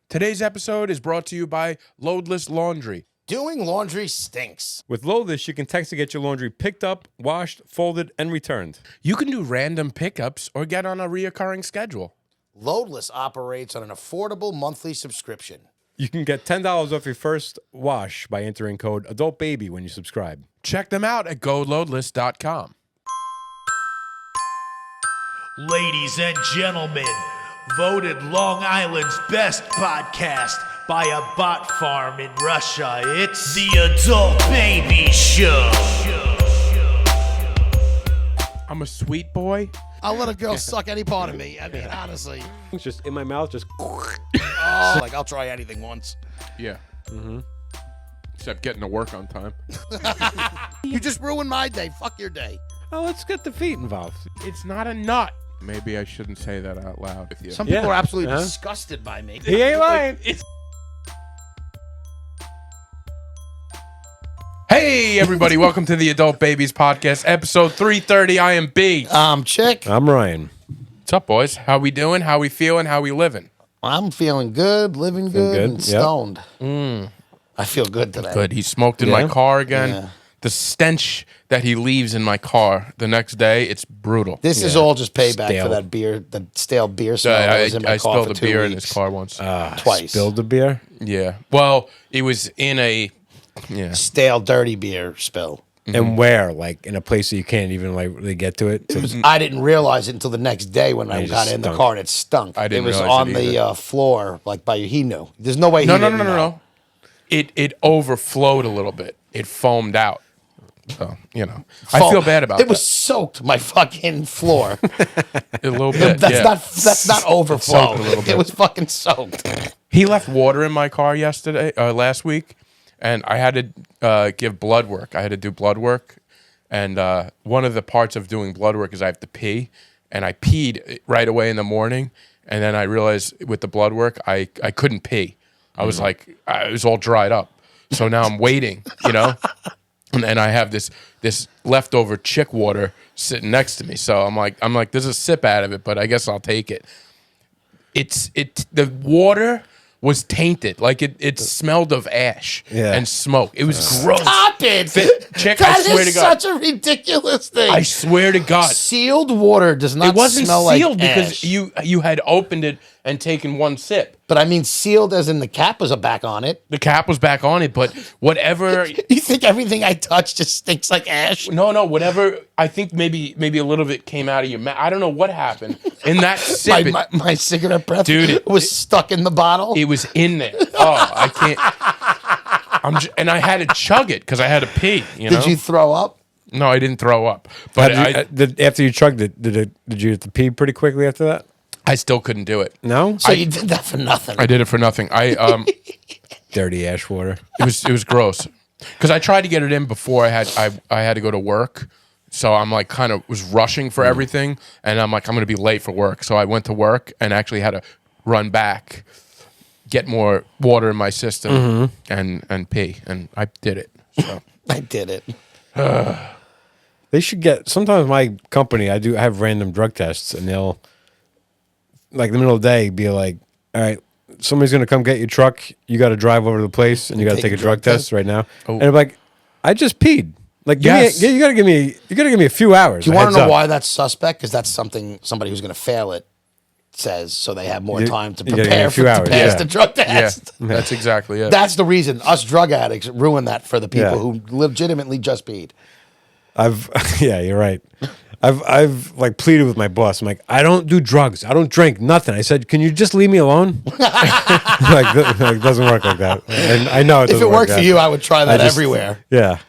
Today's episode is brought to you by Loadless Laundry. Doing laundry stinks. With Loadless, you can text to get your laundry picked up, washed, folded, and returned. You can do random pickups or get on a reoccurring schedule. Loadless operates on an affordable monthly subscription. You can get $10 off your first wash by entering code ADULTBABY when you subscribe. Check them out at GoLoadless.com. Ladies and gentlemen, voted Long Island's best podcast by a bot farm in Russia. It's the Adult Baby Show. I'm a sweet boy. I'll let a girl suck any part of me. I mean, honestly. It's just in my mouth, just... Oh, like, I'll try anything once. Yeah. Except getting to work on time. You just ruined my day. Fuck your day. Oh, let's get the feet involved. It's not a nut. Maybe I shouldn't say that out loud with you. Some people Yeah. are absolutely Huh? disgusted by me. He ain't lying. Hey, everybody. Welcome to the Adult Babies Podcast, episode 330. I am B. Chick, I'm Ryan. What's up, boys? How we doing? How we feeling? How we living? I'm feeling good, living good, good, and yep. stoned. I feel good today. Good. He smoked in my Yeah? car again. Yeah. The stench that he leaves in my car the next day, it's brutal. This is all just payback Stale. for that beer, the stale beer smell that was in my I car spilled for a 2 beer in weeks. his car once. Twice. Spilled the beer? Yeah. Well, it was in a... Yeah. Stale, dirty beer spill. And where? Like, in a place that you can't even, like, really get to it? I didn't realize it until the next day when I It got just in the stunk. car and it stunk. I didn't It was realize on it the either. floor, like by he knew. There's no way he No. didn't know. It overflowed a little bit. It foamed out. So, you know. I feel bad about it. It was soaked my fucking floor. that. A little bit, That's yeah. not overflow. soaked a little bit. It was fucking soaked. He left water in my car last week, and I had to give blood work. I had to do blood work, and one of the parts of doing blood work is I have to pee, and I peed right away in the morning, and then I realized with the blood work I couldn't pee. I was like, I was all dried up. So now I'm waiting, you know, and I have this leftover chick water sitting next to me. So I'm like, there's a sip out of it, but I guess I'll take it. The water was tainted, like it smelled of ash and smoke. It was gross. Stop it! Chick, I That swear is to God. such a ridiculous thing. I swear to God. Sealed water does not It wasn't smell sealed like because ash. you had opened it and taken one sip. But I mean sealed as in the cap was back on it. The cap was back on it, but whatever. You think everything I touch just stinks like ash? No, whatever. I think maybe a little bit came out of your mouth. I don't know what happened in that sip. My cigarette breath Dude, was stuck in the bottle. It was in there. Oh, I can't. And I had to chug it because I had to pee. You know? Did you throw up? No, I didn't throw up. But After you chugged it, did you have to pee pretty quickly after that? I still couldn't do it. No? So you did that for nothing. I did it for nothing. Dirty ash water. It was gross because I tried to get it in before I had to go to work. So I'm like kind of was rushing for everything, and I'm like I'm gonna be late for work. So I went to work and actually had to run back, get more water in my system, and pee, and I did it. So. I did it. They should get... Sometimes my company, I have random drug tests, and they'll, like, in the middle of the day, be like, all right, somebody's going to come get your truck. You got to drive over to the place, and you got to take a drug test right now. Oh. And I'm like, I just peed. Like, Yes. you got to give me a few hours. Do you want heads to know up. why that's suspect? Because that's somebody who's going to fail it says, so they have more time to you gotta give prepare a few to hours, pass yeah. the drug Yeah, test. that's exactly it. That's the reason us drug addicts ruin that for the people Yeah. who legitimately just peed. Yeah, you're right. I've like pleaded with my boss. I'm like, I don't do drugs. I don't drink nothing. I said, can you just leave me alone? like, it doesn't work like that. And I know it If doesn't it work worked for that. you, I would try that I just- everywhere. Yeah.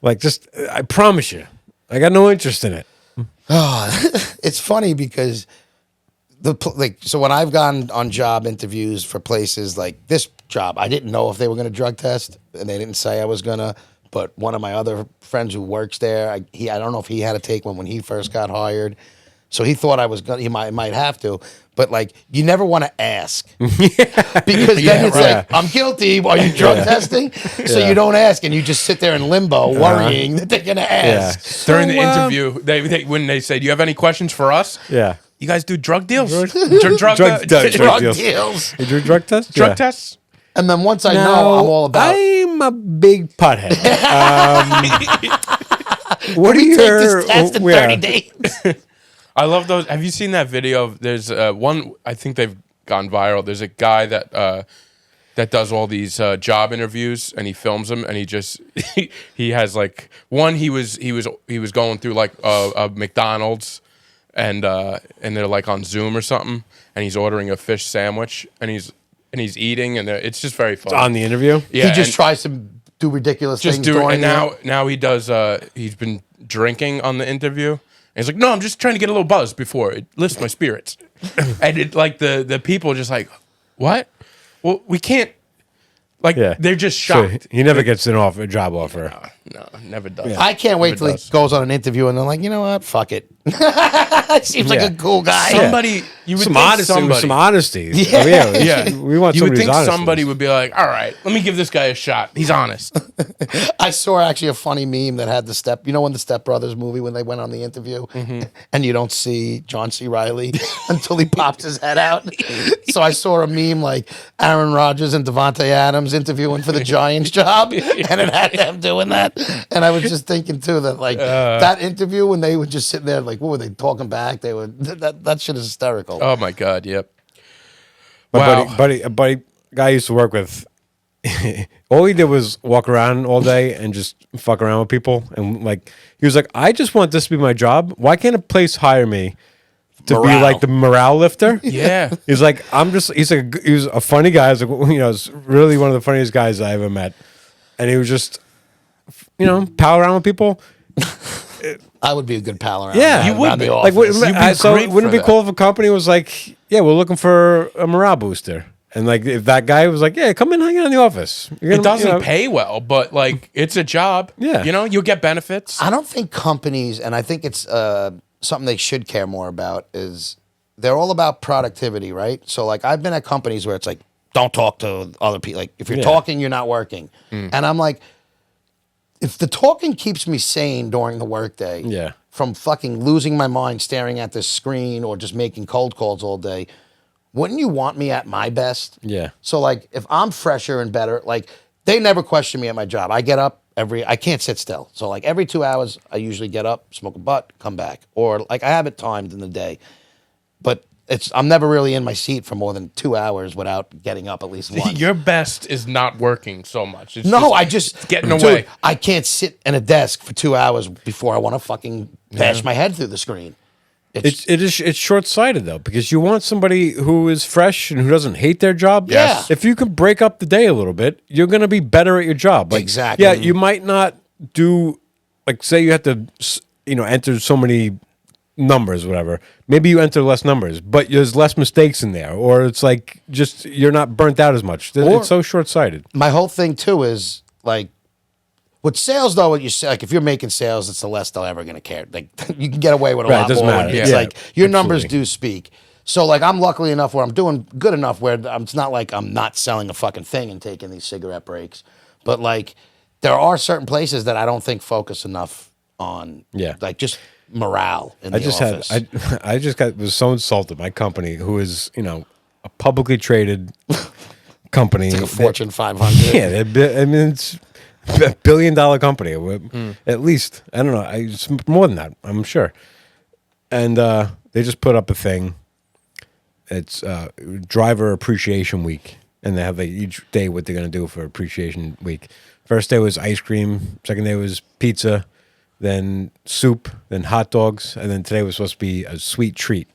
Like, just, I promise you, I got no interest in it. It's funny because so when I've gone on job interviews for places like this job, I didn't know if they were going to drug test, and they didn't say I was going to. But one of my other friends who works there, I don't know if he had to take one when he first got hired, so he thought I was gonna. He might have to, but like you never want to ask because then it's like I'm guilty. Are you drug testing? So you don't ask, and you just sit there in limbo, worrying that they're gonna ask. During the interview, when they said, "Do you have any questions for us?" Yeah. You guys do drug deals? Drug deals. deals. You do drug tests? Drug Yeah. tests? And then once I know, I'm all about. I'm a big pothead. What do We you take this test in 30 days. I love those. Have you seen that video? There's one, I think they've gone viral. There's a guy that does all these job interviews, and he films them, and he just he has like one. He was going through like a McDonald's, and they're like on Zoom or something, and he's ordering a fish sandwich, and he's eating, and it's just very fun. On the interview? Yeah, He just and tries to do ridiculous just things. do it. during And the- now he does. He's been drinking on the interview. And he's like, no, I'm just trying to get a little buzz before it lifts my spirits. And it like the people are just like, what? Well, we can't. Like Yeah. they're just So shocked. he never gets a job offer. No, never does. I can't wait Never till he does. goes on an interview and they're like, you know what? Fuck it. Seems like Yeah. a cool guy. Somebody, you would Some think honesty. somebody, Some honesty. Yeah. yeah, We want you would somebody think who's honest. somebody would be like, all right, let me give this guy a shot. He's honest. I saw actually a funny meme that had the Step. You know, when the Step Brothers movie, when they went on the interview, and you don't see John C. Riley until he pops his head out. So I saw a meme like Aaron Rodgers and Devontae Adams interviewing for the Giants job, and it had them doing that. And I was just thinking too that like that interview when they were just sitting there like, what were they talking back? They were that shit is hysterical. Oh my god, yep. My Wow. buddy guy I used to work with. All he did was walk around all day and just fuck around with people. And like he was like, I just want this to be my job. Why can't a place hire me to be Morale. like the morale lifter? Yeah. He's like, he was a funny guy. I was like, you know, it's really one of the funniest guys I ever met. And he was just, you know, pal around with people. I would be a good pal around. Yeah. around You would the be. office. Like, You'd be so great wouldn't for it be that. cool if a company was like, yeah, we're looking for a morale booster. And like, if that guy was like, yeah, come in, hang out in the office. You're It gonna, doesn't you know, pay well, but like it's a job. Yeah. You know, you'll get benefits. I don't think companies, and I think it's something they should care more about, is they're all about productivity, right? So, like, I've been at companies where it's like, don't talk to other people. Like, if you're Yeah. talking, you're not working. And I'm like, if the talking keeps me sane during the workday, Yeah. from fucking losing my mind staring at this screen or just making cold calls all day, wouldn't you want me at my best? Yeah. So like if I'm fresher and better, like they never question me at my job. I get up I can't sit still. So like every 2 hours I usually get up, smoke a butt, come back. Or like I have it timed in the day. But I'm never really in my seat for more than 2 hours without getting up at least once. Your best is not working so much. It's No, I just getting dude, away. I can't sit in a desk for 2 hours before I want to fucking bash my head through the screen. It's short sighted though, because you want somebody who is fresh and who doesn't hate their job. Yes. If you can break up the day a little bit, you're going to be better at your job. Like, Exactly. Yeah, you might not do like say you have to enter so many numbers, whatever. Maybe you enter less numbers, but there's less mistakes in there, or it's like just you're not burnt out as much. Or- It's so short sighted. My whole thing too is like with sales though, what you say, like if you're making sales, it's the less they're ever gonna care. Like you can get away with a Right, it lot doesn't more. matter. It's Yeah, like your numbers absolutely. do speak. So like I'm luckily enough where I'm doing good enough where it's not like I'm not selling a fucking thing and taking these cigarette breaks. But like there are certain places that I don't think focus enough on like just morale in the office. I just was so insulted. My company, who is a publicly traded company, like a Fortune 500. Yeah, it's a $1 billion company. At least I don't know. It's more than that, I'm sure. And they just put up a thing. It's Driver Appreciation Week, and they have like each day what they're going to do for Appreciation Week. First day was ice cream. Second day was pizza. Then soup. Then hot dogs. And then today was supposed to be a sweet treat.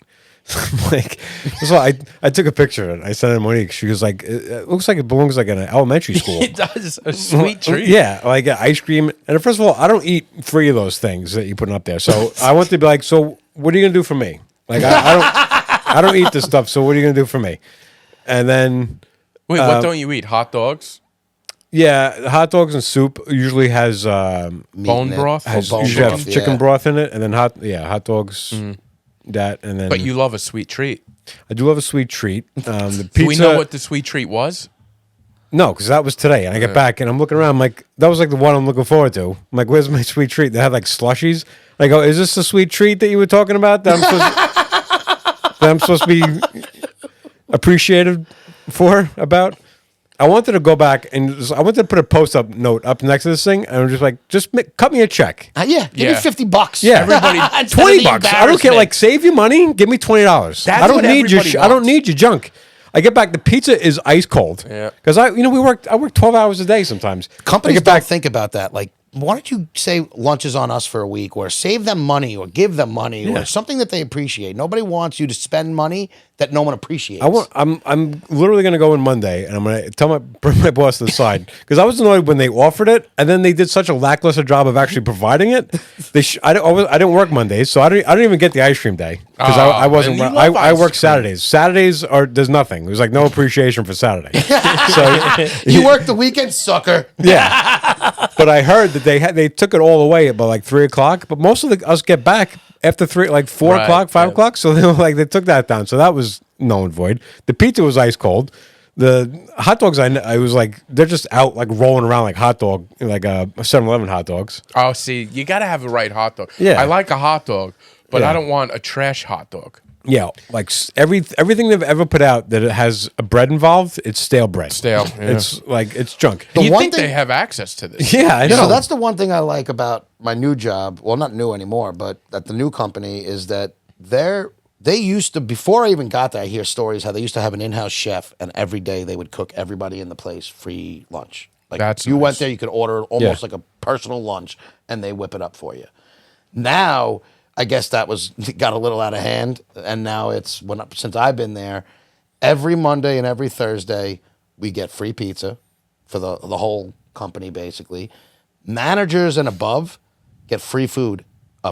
Like, so I took a picture of it. I sent it to Monique. She was like, "It looks like it belongs like in an elementary school." It does a sweet treat. Yeah, like ice cream. And first of all, I don't eat 3 of those things that you're putting up there. So I want to be like, so what are you gonna do for me? Like I don't eat this stuff. So what are you gonna do for me? And then Wait, what don't you eat? Hot dogs? yeah, hot dogs and soup usually has Bone in it. broth? has bone usually broth, have chicken yeah. broth in it, and then hot dogs. That and then But you love a sweet treat. I do love a sweet treat. The pizza. Do we know what the sweet treat was? No, because that was today, and I get back and I'm looking around. I'm like, that was like the one I'm looking forward to. I'm like, where's my sweet treat? They have like slushies. I go, is this the sweet treat that you were talking about? That I'm supposed that I'm supposed to be appreciated about. I wanted to go back and I wanted to put a post-up note up next to this thing, and I'm just like, cut me a check. Yeah, give me Yeah. $50. Yeah, Everybody- Instead of $20. the I don't care. embarrassment. Like, save your money. Give me $20. I don't what need your. everybody I don't wants. need your junk. I get back. The pizza is ice cold. Yeah. Because I work 12 hours a day sometimes. Companies I get don't back. think about that. Like, why don't you say lunch is on us for a week, or save them money, or give them money, or something that they appreciate? Nobody wants you to spend money that no one appreciates. I'm literally gonna go in Monday, and I'm gonna bring my boss to the side, because I was annoyed when they offered it, and then they did such a lackluster job of actually providing it. I didn't work Mondays, so I don't even get the ice cream day because I wasn't. and you love I ice work cream. Saturdays. Saturdays there's nothing. There's like no appreciation for Saturday. So You work the weekend, sucker. yeah, but I heard that they took it all away at about like 3:00. But most of us get back after 4 Right, o'clock, 5 yeah. o'clock. So they took that down. So that was null and void. The pizza was ice cold. The hot dogs, I was like, they're just out like rolling around like hot dog, like 7-Eleven hot dogs. Oh, see, you got to have the right hot dog. Yeah. I like a hot dog, but Yeah. I don't want a trash hot dog. Yeah, like everything they've ever put out that it has a bread involved, it's stale bread. Stale, yeah. It's like it's junk. You one think thing- they have access to this? Yeah, I know. So that's the one thing I like about my new job. Well, not new anymore, but at the new company is that they used to, before I even got there, I hear stories how they used to have an in-house chef, and every day they would cook everybody in the place free lunch. Like, That's you nice. went there, you could order almost Yeah. like a personal lunch, and they whip it up for you. Now, I guess that got a little out of hand, and now since I've been there, every Monday and every Thursday we get free pizza for the whole company basically. Managers and above get free food,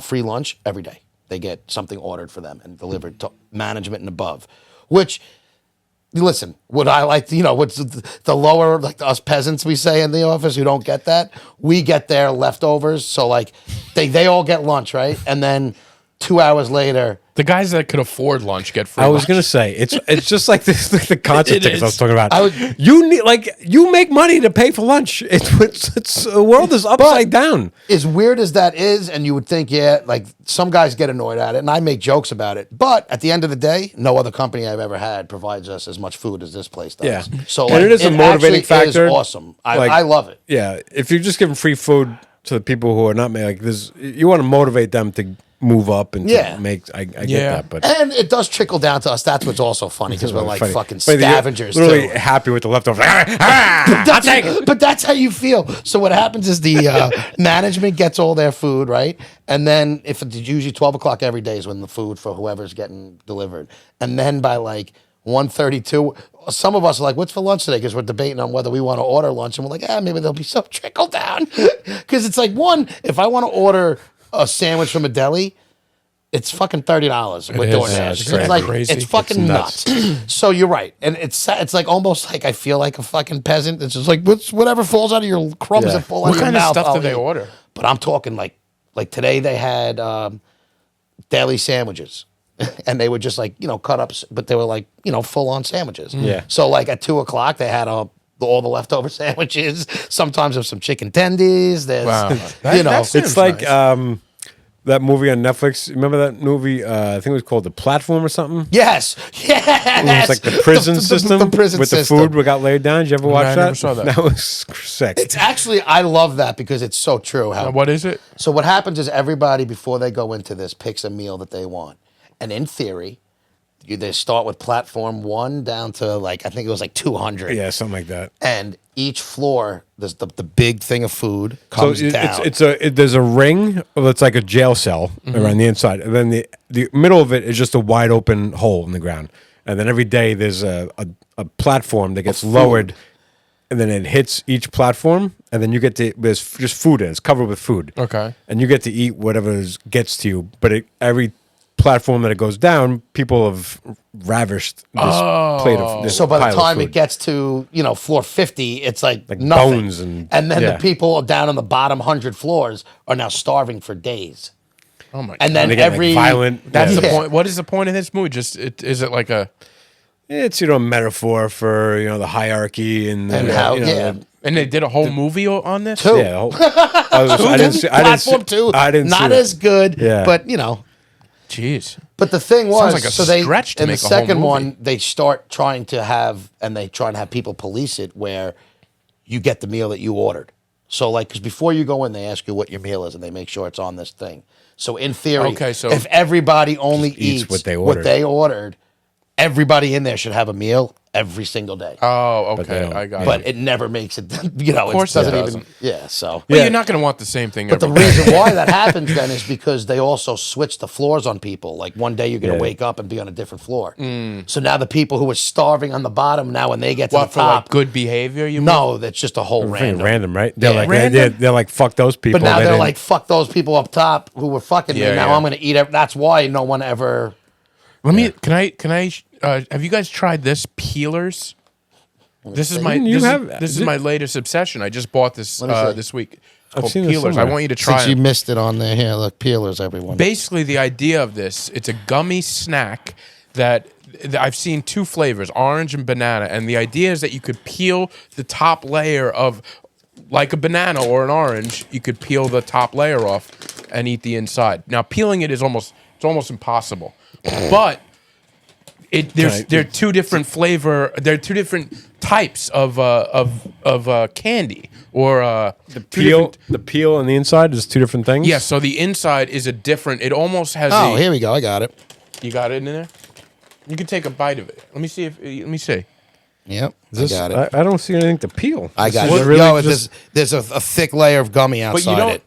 free lunch every day. They get something ordered for them and delivered to management and above, which. Listen, would I like to, what's the lower, like us peasants we say in the office who don't get that? We get their leftovers. So like they all get lunch, right? And then 2 hours later, The guys that could afford lunch get free I was lunch. gonna say it's just like this, like the concert It tickets I was is. talking about. I would- You make money to pay for lunch. It's the world is upside down. as weird as that is, and you would think, yeah, like some guys get annoyed at it, and I make jokes about it. But at the end of the day, no other company I've ever had provides us as much food as this place does. Yeah. So And like, it is a motivating actually factor. Is awesome. Like- I love it. Yeah, if you're just giving free food to the people who are not like this, you want to motivate them to move up and Yeah. to make. I get Yeah. that, but And it does trickle down to us. That's what's also funny because we're like funny. fucking Funny that you're scavengers. literally too. happy with the leftovers. But that's how you feel. So what happens is the management gets all their food, right? And then if it's usually 12 o'clock every day is when the food for whoever's getting delivered. And then by like 1:32, some of us are like, what's for lunch today? Because we're debating on whether we want to order lunch. And we're like, maybe there'll be some trickle down. Because it's like, if I want to order a sandwich from a deli, it's fucking $30 with is. DoorDash. Yeah, it's It's crazy. like Crazy. it's fucking It's nuts. nuts. So you're right, and it's like almost like I feel like a fucking peasant. It's just like whatever falls out of your crumbs Yeah. that fall out What of your kind of mouth. stuff I'll do they eat. order? But I'm talking like today they had deli sandwiches. And they were just like, cut up, but they were like, full on sandwiches. Yeah. So like at 2 o'clock, they had all the leftover sandwiches. Sometimes there's some chicken tendies. There's, Wow. It's Seems like nice. that movie on Netflix. Remember that movie? I think it was called The Platform or something. yes. It was like the prison system the prison with system. the food we got laid down. Did you ever watch I that? never saw that. That was sick. It's actually, I love that because it's so true. How What is it? So what happens is everybody before they go into this picks a meal that they want, and in theory, they start with platform 1 down to like I think it was like 200. Yeah, something like that. And each floor, there's the big thing of food comes down. There's a ring that's like a jail cell around the inside, and then the middle of it is just a wide open hole in the ground. And then every day there's a platform that gets lowered, and then it hits each platform, and then you get to there's just food in it. It's covered with food. Okay. And you get to eat whatever gets to you, but every platform that it goes down, people have ravished this plate of this So by pile the of time it food. gets to floor floor 50, it's like nothing. bones and- then yeah. the people down on the bottom 100 floors are now starving for days. Oh my! And God. then they get, like, every violent. That's Yeah. the point. What is the point of this movie? Is it like a? It's a metaphor for the hierarchy and how And they did a whole movie on this. Two. yeah. I didn't see. Platform 2, I didn't see not that. as good, Yeah. but Jeez. But the thing was, Sounds like a so they stretch to in the make a whole second movie. one they start trying to have people police it where you get the meal that you ordered. So like, because before you go in, they ask you what your meal is, and they make sure it's on this thing. So in theory, Okay, so- if everybody only eats what they ordered, everybody in there should have a meal every single day. Oh, they okay. don't. I got But it. it never makes it. You know, course it doesn't it even. doesn't. Yeah. So. Well, you're not going to want the same thing But the every day. reason why that happens then is because they also switch the floors on people. Like one day you're going to Yeah. wake up and be on a different floor. So now the people who are starving on the bottom, now when they get to What, the for top, like good behavior, you mean? no, that's just a whole Random. random. Right? They're Yeah. like Random? they're like fuck those people. But now They they're didn't- like, fuck those people up top who were fucking me. Yeah, Now yeah. I'm going to eat it. That's why no one ever. Let me. Can I? Have you guys tried this peelers? This is my. You This, have- is, this is my latest obsession. I just bought this What is it? this week. It's I've called seen this peelers. I somewhere. want you to try Since you it. missed it on there, here, look, peelers, everyone. Basically, the idea of this, it's a gummy snack that I've seen two flavors, orange and banana. And the idea is that you could peel the top layer of, like a banana or an orange, you could peel the top layer off and eat the inside. Now, peeling it is almost impossible. But they're two different flavor. They're two different types of candy or the peel and the inside is two different things. Yeah, so the inside is a different. It almost has. Oh, here we go. I got it. You got it in there. You can take a bite of it. Let me see if. Let me see. Yep, This- I got it. I don't see anything to peel. I got This it. is really Yo, just- there's a thick layer of gummy But outside you don't. it.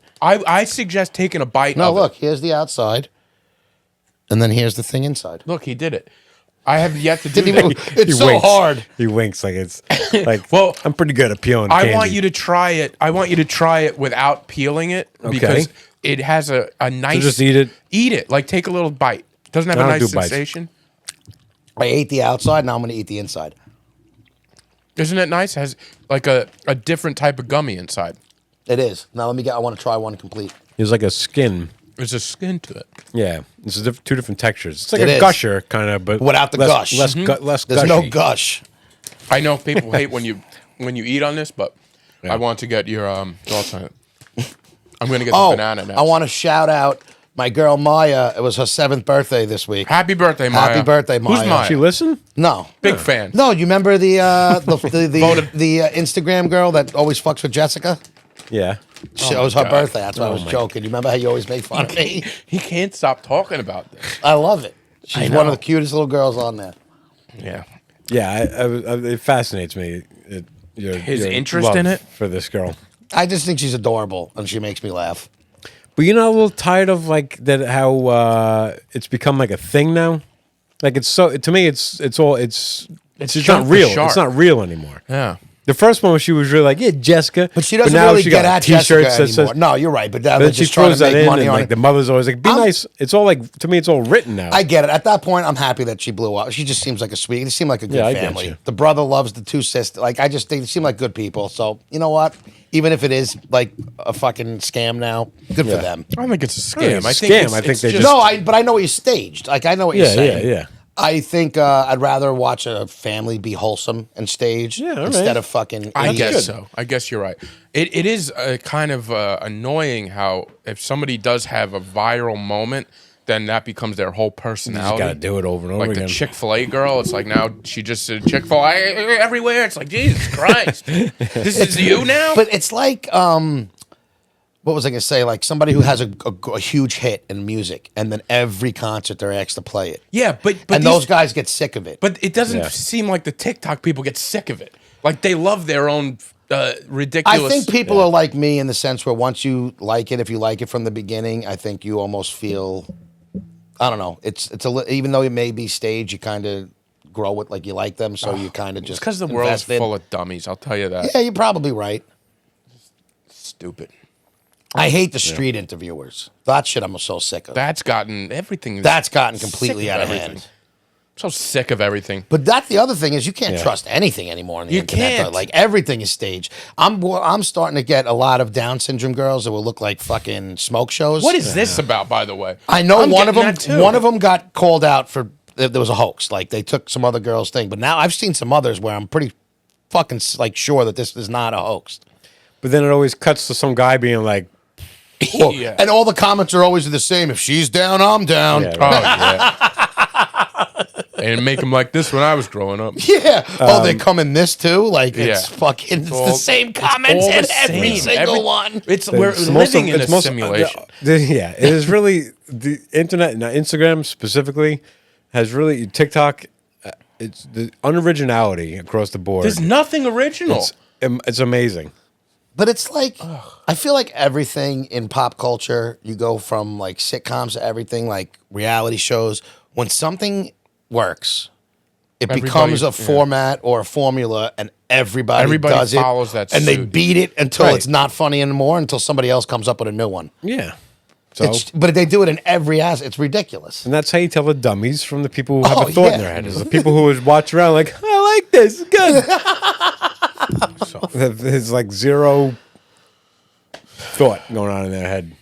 I suggest taking a bite. No, of look, here's the outside, and then here's the thing inside. It. Look, he did it. I have yet to do Didn't that. even- It's He so winks. hard. He winks like it's like. Well, I'm pretty good at peeling. I candy. want you to try it. I want you to try it without peeling it because it has a nice. just eat it? Eat it. Like take a little bite. Doesn't have I a don't nice do bites. sensation. I ate the outside. Now I'm going to eat the inside. Isn't it nice? It has like a different type of gummy inside. It is. Now let me get. I want to try one complete. There's like a skin. There's a skin to it. Yeah, it's two different textures. It's like It a is. gusher kind of, but Without the less, gush. Less, less There's gushy. no gush. I know people hate when you eat on this, but Yeah. I want to get your thoughts on it. I'm gonna get Oh, the banana next. I want to shout out my girl Maya. It was her 7th birthday this week. Happy birthday, Maya. Happy birthday, Maya. Who's Maya? She listen? No, Big fan. no. You remember the Voted. Instagram girl that always fucks with Jessica? Yeah. It was her God. birthday. That's why I was joking. You remember how you always make fun of me? He can't stop talking about this. I love it. She's know. one of the cutest little girls on there. Yeah. Yeah, it fascinates me. His your interest love in it? for this girl. I just think she's adorable and she makes me laugh. But you're not a little tired of like that? How it's become like a thing now? Like it's so to me, it's just jump not the real. shark. It's not real anymore. Yeah. The first one, she was really like, "Yeah, Jessica," But she doesn't now really she get got at Jessica T-shirts that anymore. says- No, you're right. But now Then they're she just trying throws to that make in, money and on like it. the mother's always like, "Be I'm- nice." It's all like to me, it's all written now. I get it. At that point, I'm happy that she blew up. She just seems like a sweet. They seem like a good Yeah, I get family. you. The brother loves the two sisters. Like I just think they seem like good people. So you know what? Even if it is like a fucking scam now, good for Yeah. them. I don't think it's a think scam. it's I a think scam. it's, I think it's they just just- But I know he's staged. Like I know what you're Yeah, saying. yeah. I think I'd rather watch a family be wholesome and staged Yeah, all right. instead of fucking. I idiots. guess so. I guess you're right. It is kind of annoying how if somebody does have a viral moment, then that becomes their whole You personality. just gotta do it over and over Like again. the Chick-fil-A girl, it's like now she just said Chick-fil-A everywhere. It's like Jesus Christ, this is you now. But it's like, what was I gonna say? Like somebody who has a huge hit in music, and then every concert they're asked to play it, yeah, but and these- those guys get sick of it. But it doesn't Yeah. seem like the TikTok people get sick of it. Like they love their own ridiculous. I think people are like me in the sense where once you like it, if you like it from the beginning, I think you almost feel, I don't know. It's even though it may be staged, you kind of grow it like you like them, so you kind of It's just because the world's invest in- full of dummies. I'll tell you that. Yeah, you're probably right. Stupid. I hate the street interviewers. That shit I'm so sick of. That's gotten everything. is That's gotten sick completely of out of everything. hand. So sick of everything. But that's the other thing is you can't Yeah. trust anything anymore on the You internet. can't. Though. Like everything is staged. I'm starting to get a lot of Down syndrome girls that will look like fucking smoke shows. What is this about, by the way? I know I'm one of getting them. that too. One of them got called out for there was a hoax. Like they took some other girl's thing. But now I've seen some others where I'm pretty fucking like sure that this is not a hoax. But then it always cuts to some guy being like, Yeah. And all the comments are always the same. If she's down, I'm down. Yeah, Oh yeah. They didn't make them like this when I was growing up. Yeah. They come in this too. Like it's Yeah. fucking. It's the all- same comments all in the every same. single one. We're living in a most- simulation. yeah, it is really the internet, now Instagram specifically, has really TikTok. It's the unoriginality across the board. There's nothing original. It's amazing. But it's like I feel like everything in pop culture, you go from like sitcoms to everything, like reality shows. When something works, it becomes Everybody- a format or a formula, and everybody does follows it, that and they suit. beat it until Right. it's not funny anymore, until somebody else comes up with a new one. Yeah. So, But they do it in every aspect. It's ridiculous. and that's how you tell the dummies from the people who have Oh, a thought yeah. in their head. Is the people who would watch around like, I like this, it's good. So there's like zero thought going on in their head.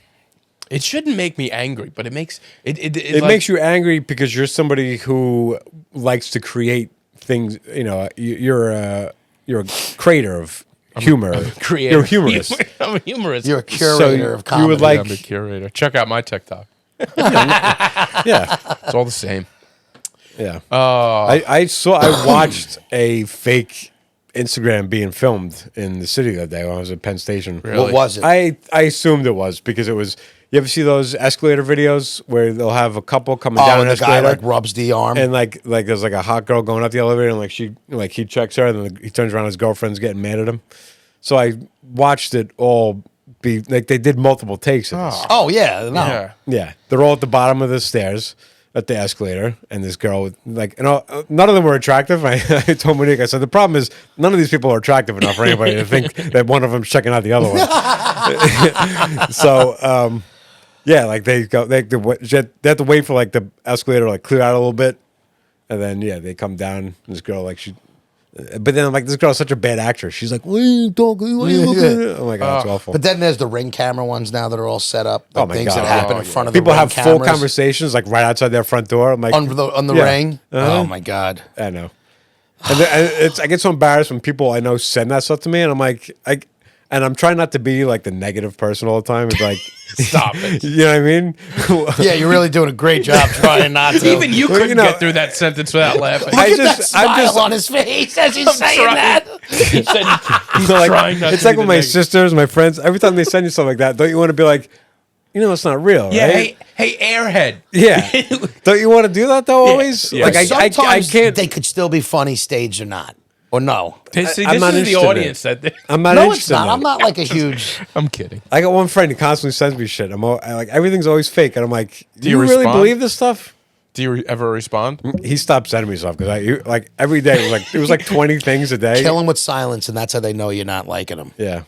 It shouldn't make me angry, but it makes it It makes you angry because you're somebody who likes to create things. You know, you're a creator of humor. creative. You're a humorist. I'm a humorist. You're a curator of comedy. you would like, I'm a curator. Check out my TikTok. yeah, It's all the same. yeah. I watched a fake Instagram being filmed in the city that day when I was at Penn Station. Really? What was it? I assumed it was because it was. You ever see those escalator videos where they'll have a couple coming down and an the guy escalator like rubs the arm. and like there's like a hot girl going up the elevator and he checks her and then he turns around, his girlfriend's getting mad at him. So I watched it all be like they did multiple takes of this. Oh yeah, no. Yeah. Yeah, they're all at the bottom of the stairs at the escalator, and this girl with like, none of them were attractive. I told Monique, I said the problem is none of these people are attractive enough for anybody to think that one of them's checking out the other one. So yeah, like they have to wait for like the escalator to like clear out a little bit, and then yeah, they come down. And this girl like but then I'm like, this girl's such a bad actress. She's like, what are you talking? What are you looking at? Oh my god, it's awful. But then there's the ring camera ones now that are all set up. The Oh my things God. that happen Oh, in yeah. front of the People ring have full cameras conversations like right outside their front door. I'm like, on the Yeah. ring. Uh-huh. Oh my god. I know. And I get so embarrassed when people I know send that stuff to me, and I'm like, I'm trying not to be like the negative person all the time. It's like, Stop it. you know what I mean? Yeah, you're really doing a great job trying not to. Even you Well, couldn't you know- get through that sentence without laughing. Look I at just- that I'm smile just- on his face as he's saying trying. that. He said he's So, like, trying not it's to like be with the my negative. sisters, my friends. Every time they send you something like that, don't you want to be like, you know, it's not real, Yeah, right? hey, airhead. Yeah. Don't you want to do that though? Always, Yeah. like I Sometimes can't. they could still be funny staged or not. Or no. See, I'm this not is the interested in audience that I'm not No, it's interested. not. in I'm that. not like a huge. I'm kidding. I got one friend who constantly sends me shit. I like everything's always fake, and I'm like, do you you really respond? believe this stuff? Do you ever respond? He stopped sending me stuff because like every day it was like 20 things a day. Kill them with silence, and that's how they know you're not liking them. Yeah.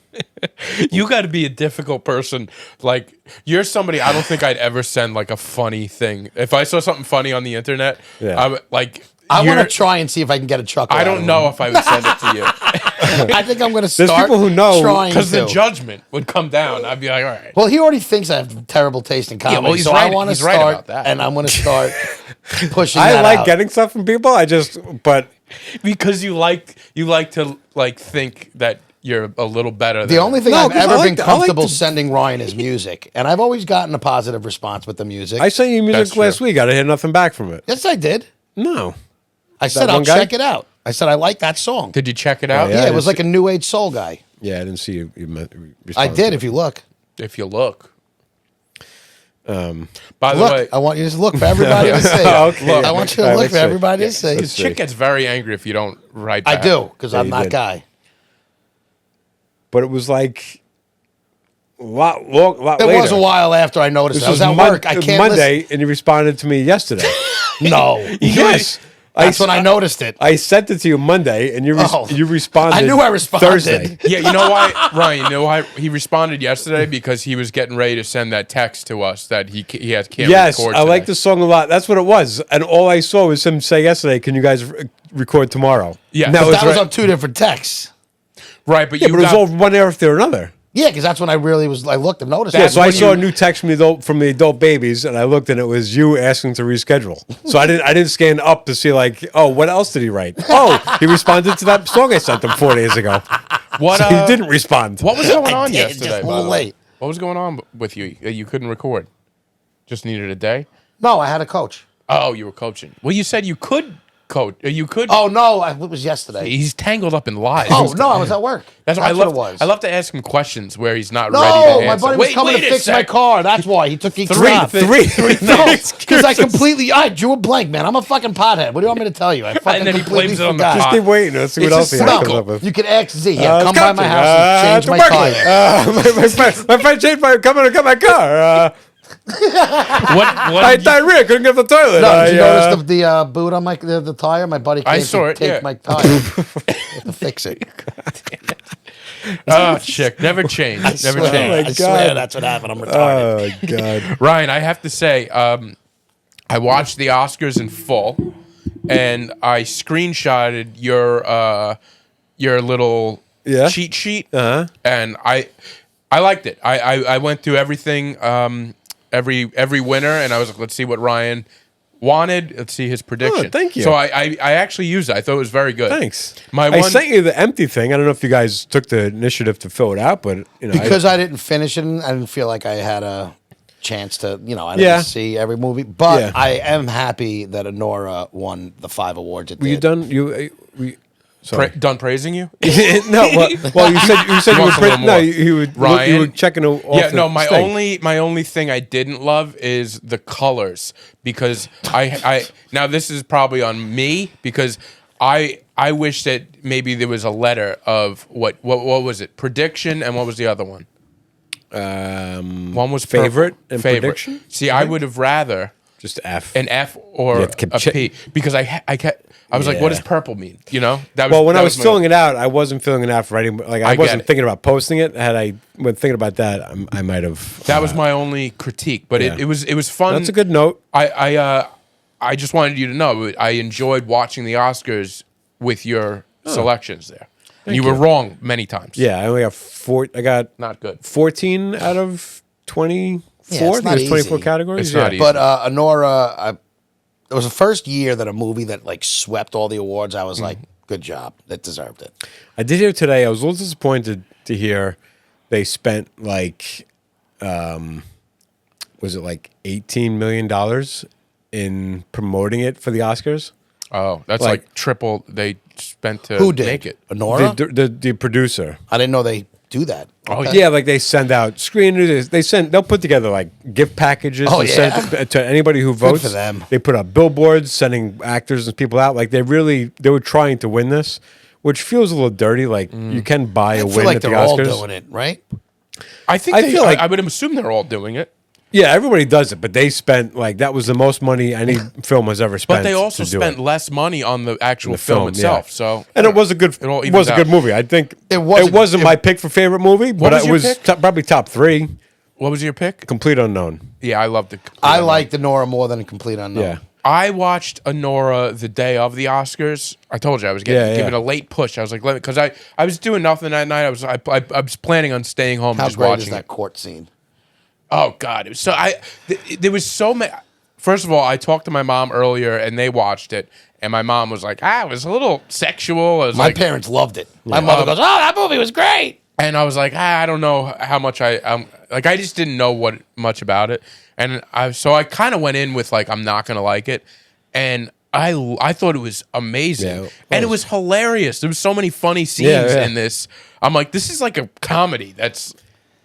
You got to be a difficult person. Like you're somebody I don't think I'd ever send like a funny thing. If I saw something funny on the internet, Yeah. I would like. I want you're- to try and see if I can get a chuckle. I out don't of know them. if I would send it to you I think I'm going to There's start. people who know- trying because the to. judgment would come down. I'd be like, all right. Well, he already thinks I have terrible taste in comedy, well, he's so right- I want to he's right start, about that. and I'm going to start pushing. I that like out. getting stuff from people. But Because you like to like think that you're a little better. The than only thing No, I've 'cause I ever like been to- I like comfortable to- sending Ryan is music, and I've always gotten a positive response with the music. I sent you music That's last true. week. I didn't hear nothing back from it. Yes, I did. No. I said I'll one guy? check it out. I said I like that song. Did you check it out? yeah. Yeah, I it was didn't like a new age soul guy. Yeah, I didn't see you. I respond did. to If you look, If you look. By the look. way, I want you to look for everybody to see. Okay. Look, I want you to All right, look let's for see. everybody to see. this chick gets very angry if you don't write I back. do because I'm you that did. guy. But it was like a lot It later. was a while after I noticed. This it. I was was at work. I can't Monday, and you responded to me yesterday. listen. No, Yes. that's when I noticed it. I sent it to you Monday, and you Oh. you responded. I knew I responded. Thursday. Yeah, you know why, Ryan? You know why he responded yesterday? Because he was getting ready to send that text to us that he has can't Yes, record. I like today. the song a lot. That's what it was, and all I saw was him say yesterday, "Can you guys record tomorrow?" Yeah, And but That was right. on two different texts. Right, but Yeah, you but it was got all one after another. Yeah, because that's when I really was. I looked and noticed. Yeah, that. so I when saw you- a new text from the adult babies, and I looked, and it was you asking to reschedule. So I didn't scan up to see like, oh, what else did he write? Oh, he responded to that song I sent him 4 days ago. what So he didn't respond. What was going I on did, yesterday? just a by little the way? late. What was going on with you that you couldn't record? Just needed a day? No, I had a coach. Oh, you were coaching. Well, you said you could coach. You could. Oh no, it was yesterday. He's tangled up in lies. Oh no, I was at work. That's what what it was. I love to ask him questions where he's not No, ready to my answer. buddy was coming to a fix my sec. car. That's why he took each Three No, because I drew a blank, man. I'm a fucking pothead. What do you want me to tell you? I fucking And then he completely blames it on the forgot. Just keep waiting. Let's see what It's else a he comes cycle. up with. You can ask Z. Yeah, It's come by my coaching. house and change my tire. My friend changed my car. What I had did you- diarrhea. Couldn't get to the toilet. No, did you notice the boot on the tire? My buddy came I saw to it, take yeah. my tire. To fix it. Oh, chick. Never change. Never swear, change. I swear that's what happened. I'm retarded. Oh God. Ryan, I have to say, I watched the Oscars in full, and I screenshotted your little Yeah? cheat sheet, Uh-huh. and I liked it. I went through everything, every winner, and I was like, let's see what Ryan wanted. Let's see his prediction. thank you. So I actually used it. I thought it was very good. Thanks. My I one- sent you the empty thing. I don't know if you guys took the initiative to fill it out, but you know, Because I didn't finish it, and I didn't feel like I had a chance to, I didn't Yeah. see every movie. But Yeah. I am happy that Honora won the 5 awards it were you did. done? Sorry. Done praising you? No, well, you said you Wants were a little no, more. you were Ryan? you were checking off. Yeah, the no. My thing. only thing I didn't love is the colors because I now this is probably on me because I wish that maybe there was a letter of what was it, prediction, and what was the other one? One was favorite purple. and prediction? See, I would have rather Just F. an F or Yeah, kept a che- P because I was like, what Yeah. does purple mean? You know, that was Well, when that I was my- filling it out, I wasn't filling it out for writing. Like I I get wasn't it. thinking about posting it. Had I been thinking about that, I might have. That was my only critique, but yeah. it was fun. That's a good note. I just wanted you to know I enjoyed watching the Oscars with your selections there. You were wrong many times. Yeah, I only got four. I got Not good. 14 out of 24. Yeah, I it's think not it was 24 easy. categories. It's yeah. not easy. But Honora, it was the first year that a movie that like swept all the awards. I was like, good job. That deserved it. I did hear today. I was a little disappointed to hear they spent like, was it like $18 million in promoting it for the Oscars? Oh, that's Like- like triple they spent to Who did? make it. Honora? The producer. I didn't know they do that. Oh, Yeah, like they send out screeners. They'll put together like gift packages. Oh, and send yeah? it to anybody who votes. for them. They put up billboards sending actors and people out. Like they were trying to win this, which feels a little dirty. Like you can buy I a feel win like at the they're all Oscars. doing it, right? I think I feel like- I would assume they're all doing it. Yeah, everybody does it, but they spent like that was the most money any film has ever spent. But they also to do spent it. less money on the actual The film itself. yeah. So and it was a good, It all it evens was a good out. movie. I think It wasn't- wasn't my pick for favorite movie, but was it your was pick? probably top 3. what was your pick? Complete Unknown. Yeah, I loved it. I liked Honora more than Complete Unknown. Yeah. I watched Honora the day of the Oscars. I told you I was Yeah, yeah. given a late push. I was like, because I was doing nothing that night. I was planning on staying home How and just great is watching that it. court scene? Oh God, it was so there was so many. First of all, I talked to my mom earlier, and they watched it, and my mom was like, it was a little sexual. I was My like, parents loved it. My mother goes, "Oh, that movie was great." and I was like, I don't know how much I just didn't know much about it, and so I kind of went in with like I'm not gonna like it, and I thought it was amazing, Yeah, and it was hilarious. There was so many funny scenes yeah. in this. I'm like, this is like a comedy. That's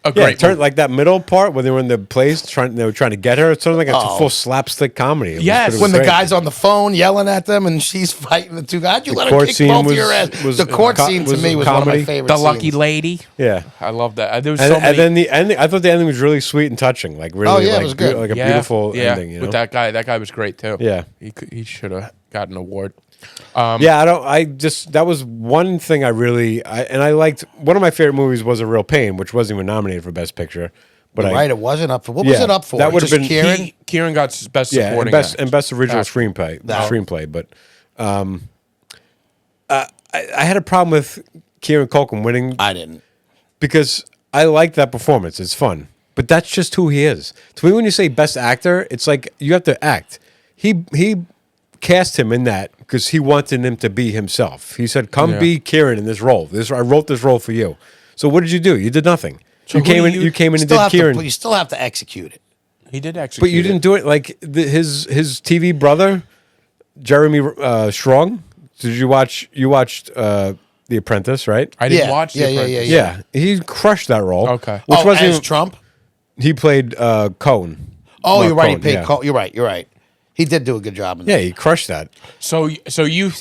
a Yeah, great it turned movie. like that middle part when they were in the place they were trying to get her. It's sort of like a full slapstick comedy. It was- Yes. it was When the great. guy's on the phone yelling at them and she's fighting the two guys, you let her court kick scene both of was- your ass. was- The court co- scene to was me was one of my comedy. favorite. The lucky scenes. lady. Yeah. I love that. There was And, so many. and then the ending, I thought the ending was really sweet and touching. Like really, yeah, it like, was good. like a beautiful ending. You know? with that guy. That guy was great too. Yeah. he should have gotten an award. Yeah, that was one thing I liked. One of my favorite movies was A Real Pain, which wasn't even nominated for Best Picture. But Right, it wasn't up for. What was Yeah, it up for? that would've Just been- Kieran. Kieran got best yeah, supporting and best original actor. screenplay. But I had a problem with Kieran Culkin winning I didn't. because I like that performance. It's fun, but that's just who he is. To me, when you say best actor, it's like you have to act. He cast him in that because he wanted him to be himself. He said, "Come Yeah. be Kieran in this role. I wrote this role for you." So what did you do? You did nothing. So you who came do in. You came in and Still did have to, Kieran, but you still have to execute it. He did execute. but you didn't do it like his TV brother, Jeremy Strong. Did you watch? You watched The Apprentice, right? I didn't Yeah, watch The yeah, yeah, Apprentice. yeah. Yeah, he crushed that role. Okay. which wasn't as even- Trump? He played Cohen. Oh, Mark you're right. He Cohen, paid. yeah. You're right. You're right. He did do a good job in that. Yeah, he crushed that. So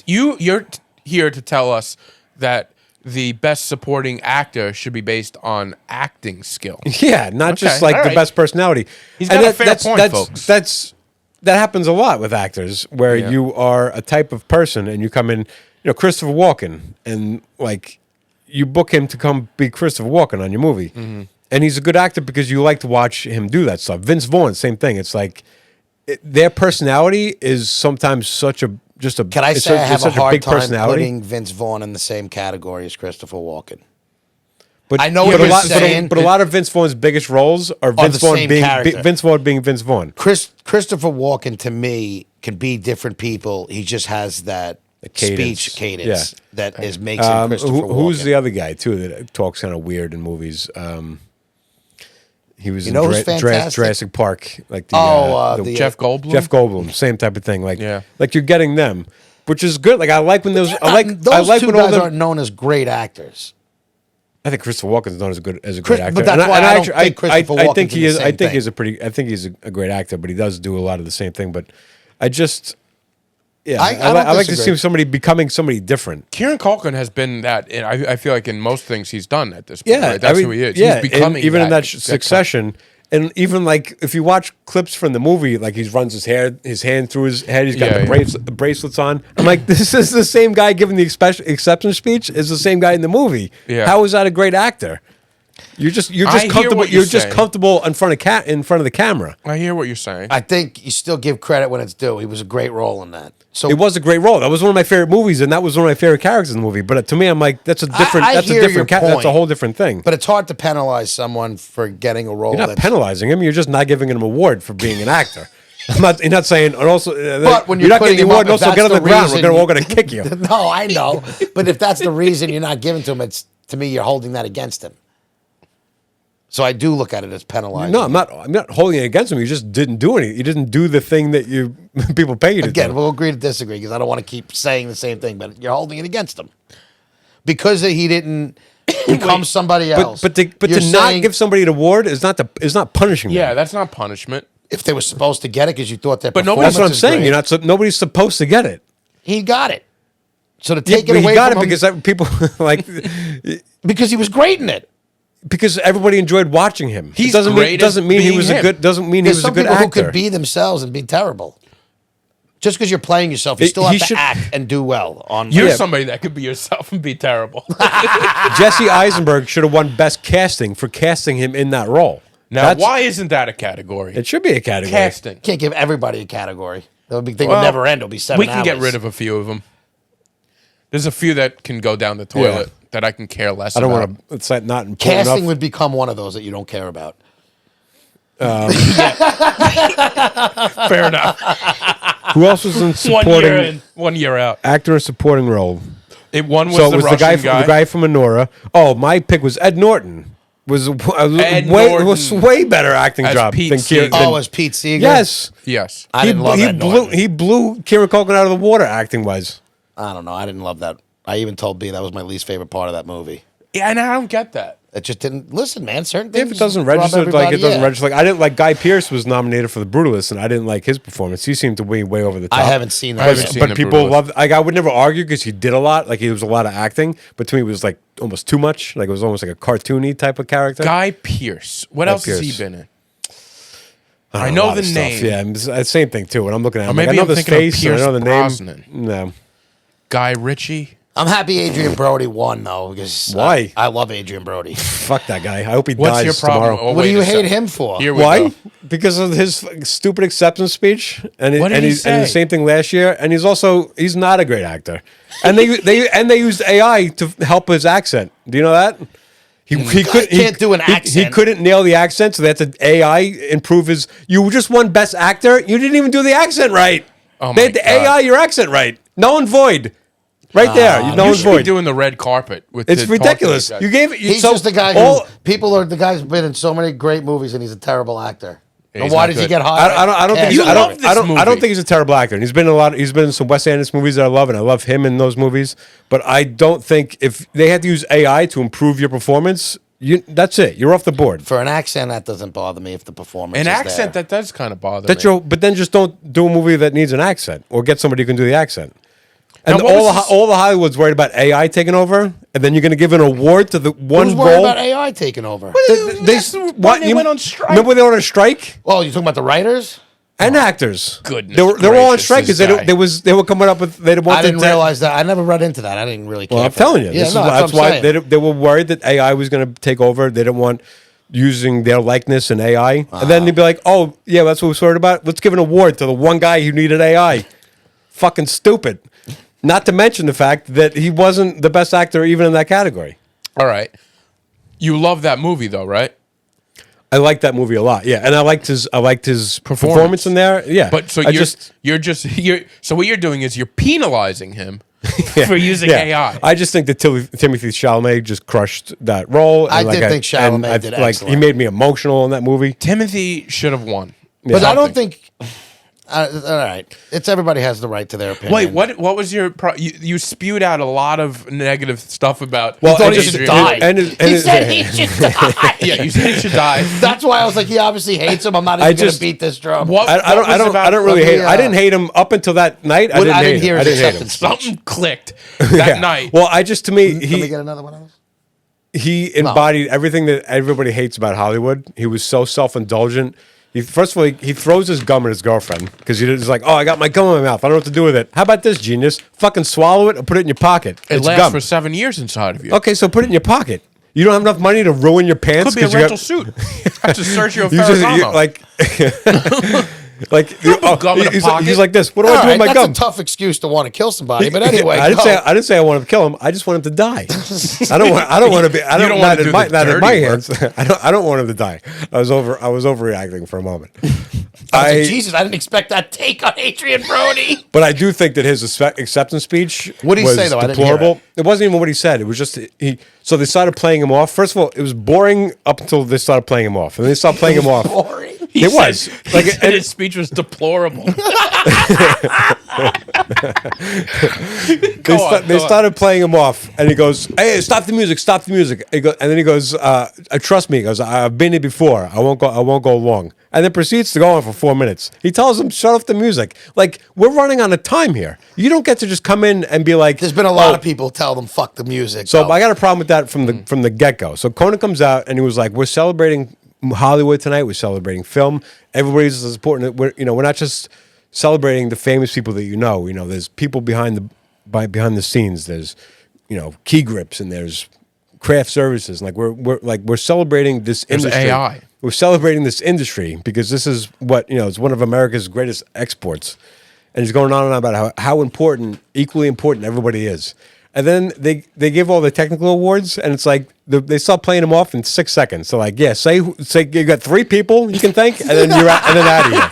you're here to tell us that the best supporting actor should be based on acting skill. Yeah, not just Okay, like all the right. best personality. He's And got a fair point, folks. That happens a lot with actors where Yeah. you are a type of person and you come in, Christopher Walken, and like you book him to come be Christopher Walken on your movie. Mm-hmm. And he's a good actor because you like to watch him do that stuff. Vince Vaughn, same thing. It's like their personality is sometimes such a just a. Can I it's say I it's have a such hard big time personality. putting Vince Vaughn in the same category as Christopher Walken? But I know but what a you're lot, saying. but a lot of Vince Vaughn's biggest roles are Vince the Vaughn same being character. Vince Vaughn being Vince Vaughn. Christopher Walken to me can be different people. He just has that cadence. speech cadence that makes him Christopher Walken. Who's the other guy too that talks kind of weird in movies? He was in know who's fantastic? Jurassic Park, like the, Jeff Goldblum. Jeff Goldblum, same type of thing. Like, Yeah. like you're getting them, which is good. Like I like when those. I like those two when all guys them. aren't known as great actors. I think Christopher Walken's known as a great But actor. that's And why I don't actually- think Christopher I think Walken's he in the is. I same think thing. he's a pretty. I think he's a great actor, but he does do a lot of the same thing. But I just. Yeah, I don't I like to disagree. see somebody becoming somebody different. Kieran Culkin has been that. I feel like in most things he's done at this point. Yeah, right? That's I mean, who he is. Yeah, He's becoming even in that that Succession, and even like if you watch clips from the movie, like he runs his hand through his head, he's got the bracelets on. I'm like, this is the same guy giving the acceptance speech is the same guy in the movie. Yeah. How is that a great actor? You're just I hear comfortable. what you're You're just saying. comfortable in front of the camera. I hear what you're saying. I think you still give credit when it's due. He was a great role in that. So It was a great role. That was one of my favorite movies, and that was one of my favorite characters in the movie. But to me, I'm like, that's a different. I That's a hear different. your That's a point. whole different thing. but it's hard to penalize someone for getting a role. You're not that's, penalizing him. You're just not giving him an award for being an actor. You're not saying, and also, But when you're not putting getting the him award, up, and if also that's get on the ground. reason We're all going to kick you. No, I know. But if that's the reason you're not giving to him, it's to me you're holding that against him. So I do look at it as penalizing. No, I'm not. I'm not holding it against him. You just didn't do anything. You didn't do the thing that you people pay you to Again, do. we'll agree to disagree because I don't want to keep saying the same thing, but you're holding it against him because he didn't become somebody else. But to You're not saying give somebody an award is not punishing them. yeah, that's not punishment. if they were supposed to get it because you thought that. But nobody- That's what I'm performance is saying. great, You're not. Nobody's supposed to get it. He got it. So to Yeah, take but it he away got from it him because people like because he was great in it. because everybody enjoyed watching him. He's it great doesn't at mean he being was him. a good. Doesn't mean There's he was a some good people actor. who could be themselves and be terrible. Just because you're playing yourself, you He- still he have to should- act and do well. On You're Yeah. somebody that could be yourself and be terrible. Jesse Eisenberg should have won Best Casting for casting him in that role. Now, That's- why isn't that a category? It should be a category. Casting. can't give everybody a category. That would be thing Well, would never end. It'll be 7 We can get hours. rid of a few of them. There's a few that can go down the toilet that I can care less I don't about. want to. It's not important Casting enough. would become one of those that you don't care about. Fair enough. Who else was in 1 year supporting in, 1 year out. actor in supporting role? One was So it the was Russian the guy from Honora. Oh, my pick was Ed Norton. Was Ed was Norton way better acting as job Pete than Kieran. Seeger. Oh, as Pete Seeger? Yes, Yes. I didn't love Ed blew Norton. he blew Kieran Culkin out of the water acting wise. I don't know. I didn't love that. I even told B that was my least favorite part of that movie. Yeah, and I don't get that. It just didn't listen, man. Certain things. If it doesn't rub register, like everybody, it doesn't yeah. register. Like I didn't like Guy Pearce was nominated for The Brutalist, and I didn't like his performance. He seemed to be way over the top. I haven't seen that. I haven't yet. seen But The people Brutalist. love. Like I would never argue because he did a lot. Like he was a lot of acting, but to me it was like almost too much. Like it was almost like a cartoony type of character. Guy Pearce. What Guy else has Pearce. he been in? don't I a know lot the of stuff. name. Yeah, it's the same thing too. When I'm looking at him, maybe like, I know I'm this thinking of face, and I know the Pierce name. Brosnan. No, Guy Ritchie. I'm happy Adrian Brody won though because Why? I love Adrian Brody. fuck that guy. I hope he What's dies your problem? tomorrow. Oh, What do wait you a hate second. him for? Here we Why? go. Because of his stupid acceptance speech, and What did he and the say? same thing last year. And he's not a great actor. And they used AI to help his accent. Do you know that? He can't do an He accent. couldn't nail the accent, so they had to AI improve his. You just won Best Actor. You didn't even do the accent right. Oh They my had to God. AI your accent right. Null and void. Right there. You know You his should be void. doing the red carpet with. It's to talk to ridiculous. these guys. You gave it. He's just the guy who people are. The guy's been in so many great movies, and he's a terrible actor. Yeah, And he's why not does he good. get hired? I don't think You he's, I love don't, this I don't, I movie. don't think he's a terrible actor. He's been in a lot. He's been in some Wes Anderson movies that I love, and I love him in those movies. But I don't think if they had to use AI to improve your performance, that's it. You're off the board. For an accent, that doesn't bother me if the performance. An is accent there. that does kind of bother That's me. your. But then just don't do a movie that needs an accent, or get somebody who can do the accent. And Now, what was this- all the Hollywood's worried about AI taking over, and then you're going to give an award to the one Who's worried role. about AI taking over? That's when they went on strike. Remember when they were on a strike? Oh, you talking about the writers? And actors. Goodness they were all on gracious, strike because this guy. they were coming up with they wanted I didn't to- realize that. I never read into that. I didn't really care. Well, I'm for telling it. you, Yeah, this no, is, that's that's what why I'm saying. they were worried that AI was going to take over. They didn't want using their likeness in AI, and then they'd be like, "Oh, yeah, that's what we're worried about. Let's give an award to the one guy who needed AI." Fucking stupid. Not to mention the fact that he wasn't the best actor even in that category. All right. You love that movie though, right? I liked that movie a lot, yeah, and I liked his performance in there, yeah. But so I you're so what you're doing is you're penalizing him for using AI. I just think that Timothy Chalamet just crushed that role. I did think Chalamet and did like excellent. he made me emotional in that movie. Timothy should have won. But I don't Something. think. All right, it's everybody has the right to their opinion. Wait, what was your? You spewed out a lot of negative stuff about. Well, thought and he just- should die. and He said he should die. Yeah, you said he should die. That's why I was like, he obviously hates him. I'm not even going just- to beat this drum. What? I don't really hate him. I didn't hate him up until that night. I didn't hear hate his him. I didn't hate him. acceptance. Something clicked that Yeah. night. Well, I just to me Let me get another one of those. he embodied everything that everybody hates about Hollywood. He was so self-indulgent. First of all, he throws his gum at his girlfriend because he's like, "Oh, I got my gum in my mouth. I don't know what to do with it. How about this, genius? Fucking swallow it or put it in your pocket. It It's lasts gum. for 7 years inside of you. Okay, so put it in your pocket. You don't have enough money to ruin your pants. Could be a 'cause you rental got- suit. Have to search your You just, Ferragamo. like put gum in a pocket? he's like this. What do All I do right, with my that's gum? a tough excuse to want to kill somebody. But anyway, I didn't go. say I wanted to kill him. I just want him to die. I don't want to be. I You don't, don't not wanna in do my the not in my dirty work. hands. I don't want him to die. I was overreacting for a moment. I was like, Jesus, I didn't expect that take on Adrian Brody. But I do think that his acceptance speech What'd he was say, though? I didn't hear deplorable. It wasn't even what he said. It was just he. So they started playing him off. First of all, it was boring up until they started playing him off, and they stopped playing him off. Boring. It was like like and his speech was deplorable. They started playing him off, and he goes, "Hey, stop the music! Stop the music!" And then he goes, "Trust me." He goes, "I've been here before. I won't go long." And then proceeds to go on for 4 minutes. He tells him, "Shut off the music." Like we're running on a time here. You don't get to just come in and be like. There's been a lot of people tell them fuck the music. So though. I got a problem with that from the get go. So Conan comes out and he was like, "We're celebrating Hollywood tonight. We're celebrating film. Everybody's important. We're not just celebrating the famous people that you know. There's people behind the scenes. There's key grips and there's craft services. Like we're celebrating this industry. AI. We're celebrating this industry because this is what it's one of America's greatest exports." And he's going on and on about how important, equally important, everybody is. And then they give all the technical awards, and it's like they start playing them off in 6 seconds. So like, yeah, say you got 3 people you can thank, and then you're out, and then out of here.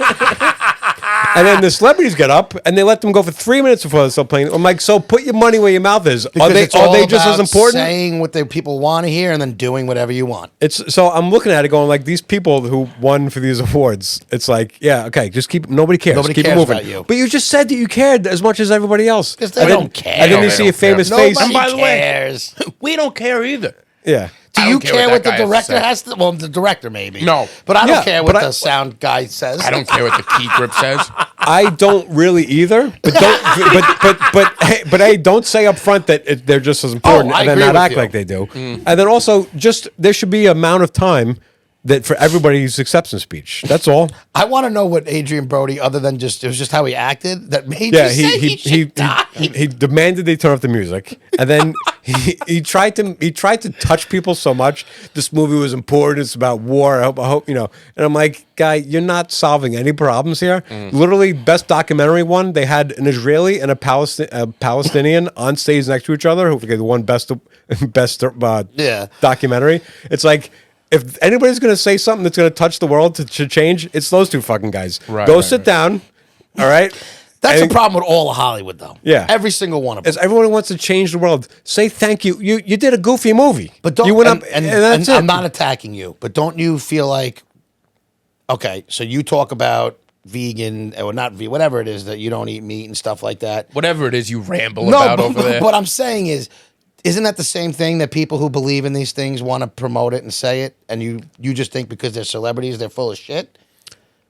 And then the celebrities get up, and they let them go for 3 minutes before they start playing. I'm like, so put your money where your mouth is. Because Are it's all they just as about important? saying what the people want to hear and then doing whatever you want. So I'm looking at it going like these people who won for these awards. It's like, yeah, okay, just nobody cares. Nobody keep cares it moving. about you. But you just said that you cared as much as everybody else. Because they And then- don't care. And then you They see a don't care. famous Nobody face. And by the way- cares. We don't care either. Yeah. Do I you don't care care what what that the guy has to director say. has to? Well, the director maybe. No. but I don't Yeah, care what but the sound guy says. I don't care what the key grip says. I don't really either, but don't say up front that they're just as important I and then agree not with act you. like they do. And then also just there should be an amount of time that for everybody's acceptance speech. That's all. I want to know what Adrian Brody, other than it was just how he acted that made you say he should die. he demanded they turn off the music, and then he tried to touch people so much. This movie was important. It's about war. I hope And I'm like, guy, you're not solving any problems here. Literally, best documentary one. They had an Israeli and a Palestinian on stage next to each other. Who won best documentary. It's like. If anybody's going to say something that's going to touch the world to change, it's those two fucking guys. Right, Go right, sit right. down, all right? That's the problem with all of Hollywood, though. Yeah. Every single one of them. As everyone wants to change the world, say thank you. You did a goofy movie, But don't. you went and, up and, that's and it. I'm not attacking you, but don't you feel like, okay, so you talk about vegan or not vegan, whatever it is that you don't eat meat and stuff like that. Whatever it is you ramble about over there. What I'm saying is, isn't that the same thing that people who believe in these things want to promote it and say it, and you just think because they're celebrities they're full of shit?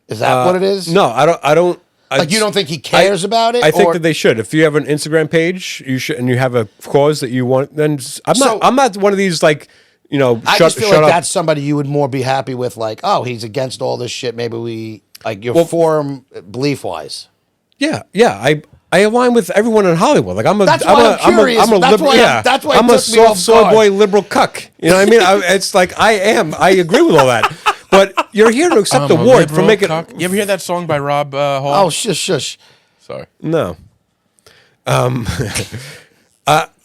Is that what it is? No, I don't. Like you don't think he cares about it? I think or- that they should. If you have an Instagram page, you should, and you have a cause that you want. Then I'm not one of these like I shut, just feel shut like up. that's somebody you would more be happy with. Like, oh, he's against all this shit. Maybe we like you're for him belief wise. Yeah. I align with everyone in Hollywood. Like That's why I'm curious. I'm a That's liberal. why Yeah, that's why it I'm a took me off soft soy guard. boy liberal cuck. You know what I mean? It's like I am. I agree with all that. But you're here to accept the award for making. You ever hear that song by Rob Hall? Oh, shush. Sorry. No.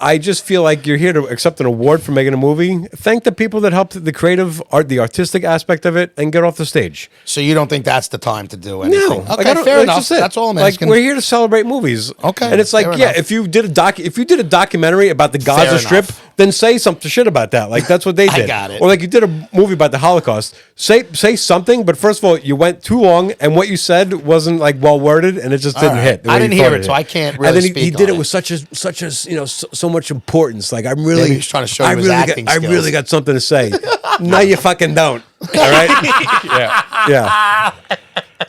I just feel like you're here to accept an award for making a movie. Thank the people that helped the creative art, the artistic aspect of it, and get off the stage. So you don't think that's the time to do anything? No, Okay, like, I don't- fair that's enough. just it. That's all I'm like, asking. we're here to celebrate movies. Okay, and it's like, fair yeah, enough. if you did a documentary about the Gaza Fair Strip, enough. then say something shit about that. Like that's what they I did. got it. Or like you did a movie about the Holocaust. Say something, but first of all, you went too long, and what you said wasn't like well worded, and it just didn't right. hit. the I way didn't you hear thought it, so I can't And really then he speak did on it it. with such a so much importance. Like I'm really, Maybe he's trying to show you his acting I skills. really got something to say. No, you fucking don't. All right. Yeah. Yeah.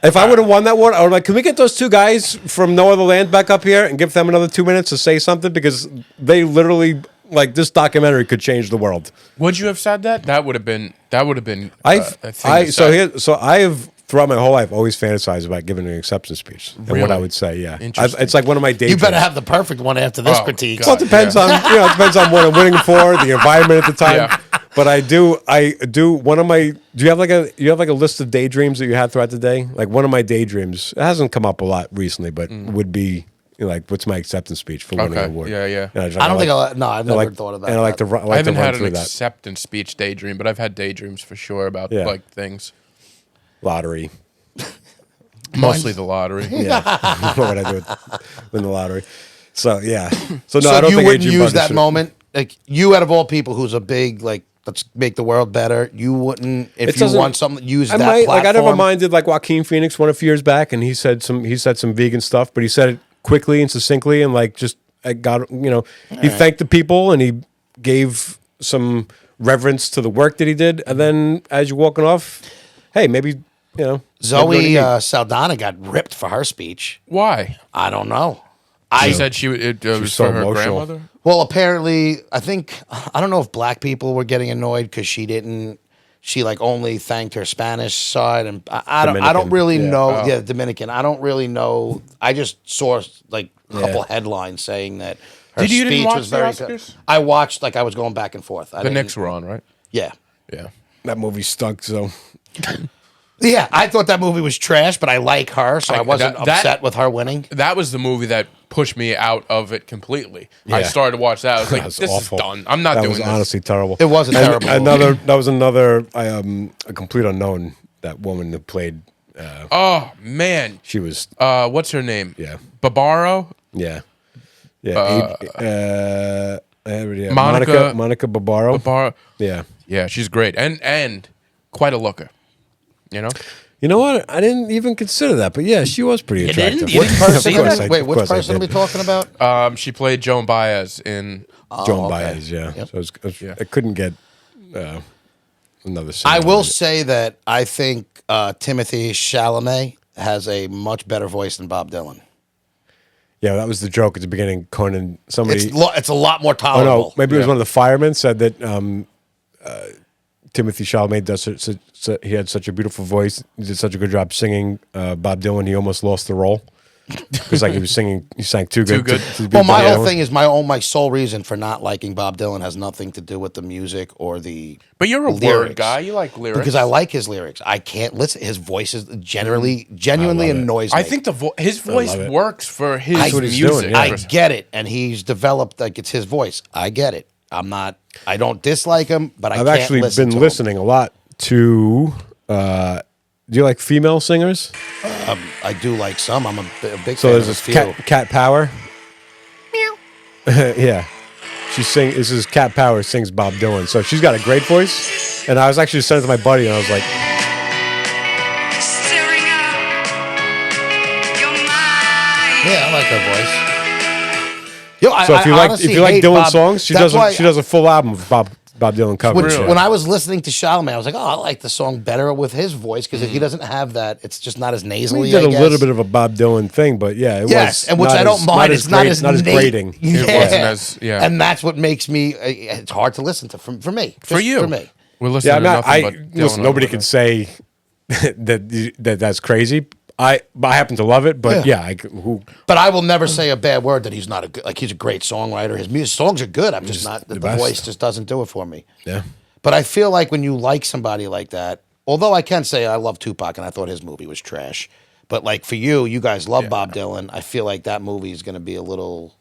If I would have won that one, I would like, can we get those two guys from No Other Land back up here and give them another 2 minutes to say something? Because they literally, like, this documentary could change the world. Would you have said that? That would have been. A thing to So I have throughout my whole life always fantasized about giving an acceptance speech and what Really? I would say. Yeah, Interesting. it's like one of my daydreams. You better have the perfect one after this Oh, critique. God. Well, it depends Yeah. on it depends on what I'm winning for, the environment at the time. Yeah. But I do one of my. Do you have like a list of daydreams that you had throughout the day? Like one of my daydreams, it hasn't come up a lot recently, but would be like what's my acceptance speech for winning Okay. an award? Yeah. And I don't think I'll. No, I've never thought about and I like that. to run. I haven't had through an that acceptance speech daydream, but I've had daydreams for sure about Yeah. like things. lottery. Mostly the lottery. Yeah, what I do win the lottery. So yeah. So no, So I don't you think wouldn't Adrian use Bundy that should- moment, like you out of all people, who's a big like let's make the world better. You wouldn't if you doesn't- want something use I that might platform. like I never minded like Joaquin Phoenix one a few years back, and he said some vegan stuff, but he said it quickly and succinctly, and like just I got he thanked the people and he gave some reverence to the work that he did, and then as you're walking off, hey, maybe Zoe Saldana got ripped for her speech. Why? I don't know. She said it was so for her emotional. grandmother. Well, apparently, I don't know if black people were getting annoyed because she like only thanked her Spanish side, and I don't Dominican, really yeah. know. Oh. Yeah, Dominican. I don't really know. I just saw like a couple headlines saying that her You didn't speech watch was the very Oscars? good. I watched like I was going back and forth. The Knicks were on, right? Yeah. Yeah. that movie stunk. So Yeah, I thought that movie was trash, but I like her, so I wasn't that- upset with her winning. That was the movie that pushed me out of it completely. I Yeah. started to watch that. I was like, That's this awful. is done. I'm not that doing was this. honestly terrible. It was a And terrible that was another a complete unknown. That woman that played. Oh man. She was What's her name? Yeah. Barbaro? yeah. Monica- Monica Barbaro. Barbaro. Yeah. Yeah, she's great. And quite a looker. You know? You know what? I didn't even consider that, but yeah, she was pretty attractive. Which person? Of course I- Wait, of which course I person are we did. talking about? She played Joan Baez in Joan okay. Baez, yeah. Yep. So Yeah. I couldn't get another. I will say. say that I think Timothy Chalamet has a much better voice than Bob Dylan. Yeah, that was the joke at the beginning. Conan, somebody. It's a lot more Oh tolerable. no, maybe it was Yeah. one of the firemen said that Timothy Chalamet he had such a beautiful voice. He did such a good job singing. Bob Dylan, he almost lost the role because like he sang too good. good. To be Well, my Bob whole Dylan. thing is my sole reason for not liking Bob Dylan has nothing to do with the music or the. But you're a word lyrics. guy. You like lyrics. Because I like his lyrics. I can't listen. His voice is genuinely annoys me. I think his voice love it. works for his That's what he's music. doing, yeah. I get it, and he's developed like it's his voice. I get it. I don't dislike him, but I've can't actually listen been to him. listening a lot to Do you like female singers? I do like some. I'm a big So fan there's of a this few. Cat Power. Yeah. This is Cat Power sings Bob Dylan. So she's got a great voice. And I was actually sending it to my buddy, and I was like, Stirring up your mind. Yeah, I like her voice. Yo, so if you like hate Dylan Bob. songs, she That's why does a full album of Bob Dylan covers. When I was listening to Charlamagne, I was like, oh, I like the song better with his voice because if he doesn't have that, it's just not as nasally. He did I a guess. little bit of a Bob Dylan thing, but yeah, it Yes, was and which not I don't as- mind. It's not as grating. It wasn't as- yeah. And that's what makes me. It's hard to listen to for me. For Just you. For me. We're Yeah, listening I'm to not, nothing but Dylan listen. Nobody over could there. say that's crazy. I happen to love it, but yeah, who But I will never say a bad word that he's not a good. Like he's a great songwriter. His music songs are good. I'm just not. The best. voice just doesn't do it for me. yeah. But I feel like when you like somebody like that, although I can say I love Tupac and I thought his movie was trash, but like for you guys love Bob Dylan. I feel like that movie is going to be a little.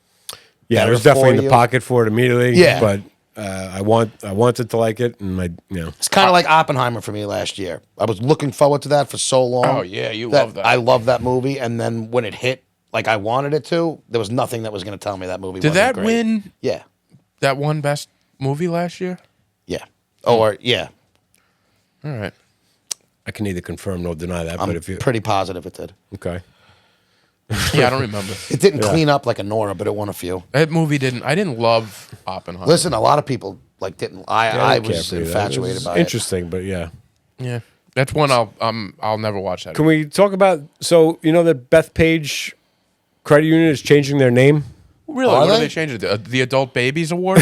Yeah, better it was definitely for in the you. pocket for it immediately. Yeah. But I wanted to like it, and It's kind of like Oppenheimer for me last year. I was looking forward to that for so long. Oh, yeah, you love that. I love that movie, and then when it hit, like I wanted it to, there was nothing that was going to tell me that movie. Did wasn't that great. win Yeah, that one best movie last year? yeah, or yeah. All right. I can neither confirm nor deny that. I'm but if you pretty positive it did. okay, Yeah, I don't remember. It didn't clean up like a Nora, but it won a few. That movie didn't. I didn't love Oppenheimer. Listen, a lot of people like didn't. I didn't care was for you. That infatuated was by it. interesting, but yeah. Yeah, that's one I'll never watch that. Can we talk about? So you know that Bethpage Credit Union is changing their name. Really? Are What are they? they changing it to? The Adult Babies Award?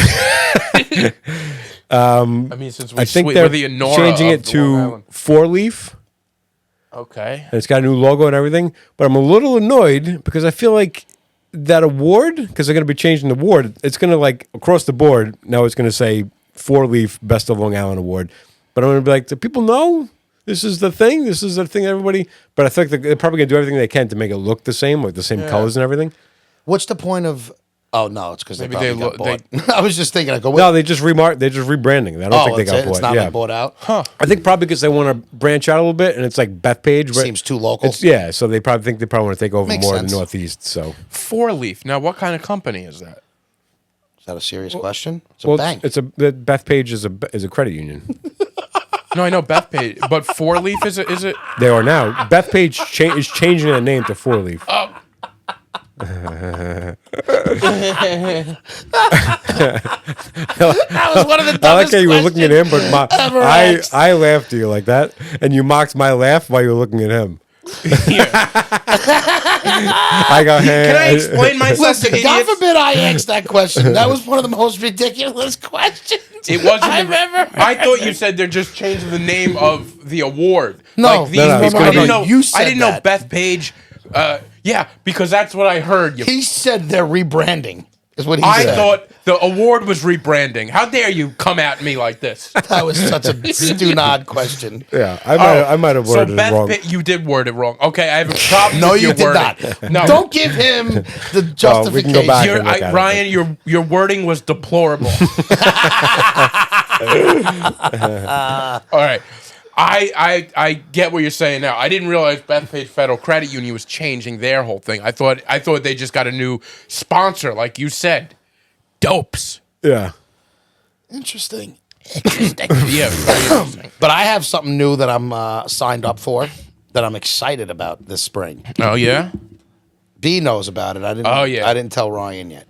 I mean, since we I think we're they're the Honora changing of it the Long to Island. Four Leaf. Okay. And it's got a new logo and everything. But I'm a little annoyed because I feel like that award, because they're going to be changing the award, it's going to like across the board, now it's going to say Four Leaf Best of Long Island Award. But I'm going to be like, do people know this is the thing? This is the thing everybody. But I think they're probably going to do everything they can to make it look the same, like the same colors and everything. What's the point of? Oh no, it's because they Maybe probably they got bought. I was just thinking. I go. No, they just they're just rebranding. I don't think they got bought. It's not yeah. been bought out. I think probably because they want to branch out a little bit, and it's like Bethpage. where- Seems too local. Yeah, so they probably want to take over Makes more sense. of the Northeast. So, Four Leaf. Now, what kind of company is that? Is that a serious question? It's a well, bank. it's a Bethpage is a credit union. No, I know Bethpage, but Four Leaf is it? They are now. Bethpage is changing their name to Four Leaf. That was one of the dumbest I like how you were looking at him, but ever I asked. laughed at you like that, and you mocked my laugh while you were looking at him. I got Can I explain myself Listen, to God idiots? forbid I asked that question. That was one of the most ridiculous questions It wasn't. I've ever. I thought you said they're just changing the name of the award. No, like these no, people. no, I didn't no, know. you said I didn't know that. Bethpage. Yeah, because that's what I heard. You. He said they're rebranding. Is what he I said. thought the award was rebranding. How dare you come at me like this? That was such a stunod question. Yeah, I might have worded it wrong. You did word it wrong. Okay, I have a problem. No, with you your did wording. not. No, Don't give him the justification. we can go back. You're, and look at it. Ryan, your wording was deplorable. All right. I get what you're saying now. I didn't realize Bethpage Federal Credit Union was changing their whole thing. I thought they just got a new sponsor, like you said. Dopes. Yeah. Interesting. Yeah, very interesting. But I have something new that I'm signed up for that I'm excited about this spring. Oh yeah? B knows about it. I didn't. Oh, yeah. I didn't tell Ryan yet.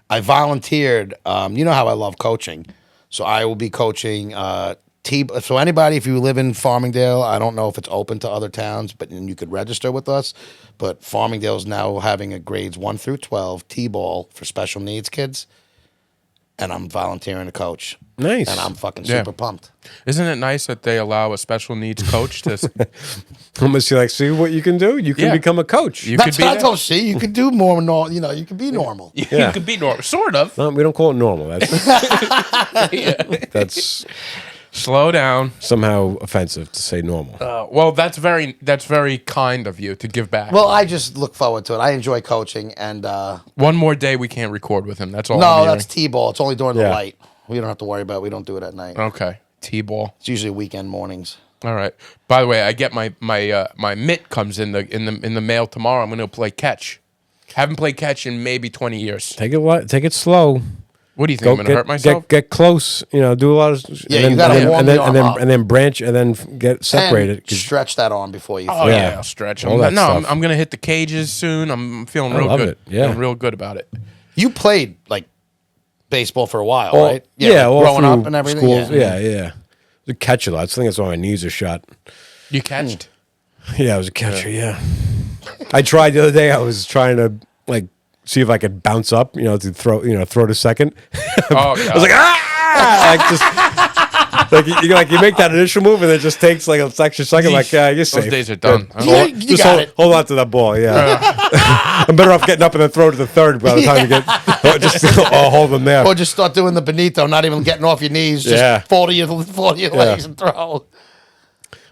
I volunteered. You know how I love coaching, so I will be coaching. So anybody, if you live in Farmingdale, I don't know if it's open to other towns, but then you could register with us. But Farmingdale is now having a grades 1 through 12 T-ball for special needs kids, and I'm volunteering to coach. Nice. And I'm fucking Yeah. super pumped. Isn't it nice that they allow a special needs coach to Almost you like, see what you can do? You can Yeah. become a coach. you That's could be what I that? told she. You could do more normal. You know, you could be normal. You Yeah. could be normal. Sort of. No, we don't call it normal. That's Slow down. somehow offensive to say normal. Well, that's very kind of you to give back. Well, I just look forward to it. I enjoy coaching, and One more day we can't record with him. That's all. no, I'm that's T-ball. It's only during the Yeah. light. We don't have to worry about it. We don't do it at night. hearing. Okay. T-ball. It's usually weekend mornings. All right. By the way, I get my mitt comes in the mail tomorrow. I'm going to play catch. Haven't played catch in maybe 20 years. Take it slow. What do you think? I'm going to hurt myself? Get close. Do a lot of. Yeah, you gotta warm the arm up. and then branch and then get separated. And stretch that arm before you. Oh throw. yeah, I'll stretch. All that stuff. I'm going to hit the cages soon. I'm feeling real love good. it. Yeah. Feeling real good about it. You played like baseball for a while, All- right? Yeah, all growing through up and everything. Schools, Yeah. yeah. To catch a lot. I think that's why my knees are shot. You catched? Yeah, I was a catcher. Yeah. I tried the other day. I was trying to like see if I could bounce up. To throw. Throw to second. Oh, I was like, like you make that initial move and it just takes like an extra second. Like, yeah, you're safe. Those days are done. You Just got it. hold on to that ball. Yeah. I'm better off getting up and then throw to the third by the time you get. Just hold them there. Or just start doing the Benito, not even getting off your knees, just Yeah. fall to your legs and throw.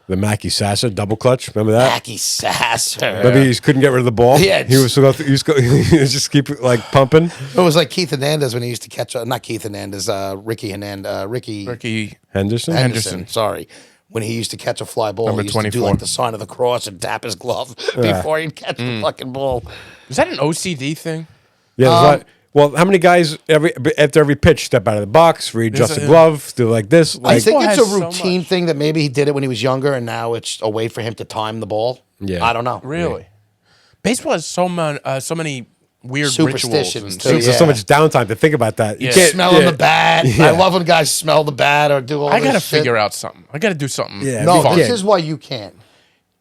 The Mackie Sasser double clutch. Remember that? Mackie Sasser. Maybe he couldn't get rid of the ball. Yeah, he was he was just keep like pumping. It was like Keith Hernandez when he used to catch, not Keith Hernandez, Ricky Ricky Henderson. Sorry. When he used to catch a fly ball, Number he used to do 24. like the sign of the cross and tap his glove before he'd catch the fucking ball. Is that an OCD thing? Yeah. there's a lot- well, how many guys after every pitch step out of the box, readjust the glove, do like this? I Like, think it's a has so routine much. thing that maybe he did it when he was younger, and now it's a way for him to time the ball. Yeah. I don't know. Really? Baseball has so many weird Superstitions, rituals. too. And there's Yeah. so much downtime to think about that. You Yeah. can't- Smelling yeah. the bat. Yeah. I love when guys smell the bat or do all I this got to shit. figure out something. I got to do something. Yeah. No, Fun. this is why you can't.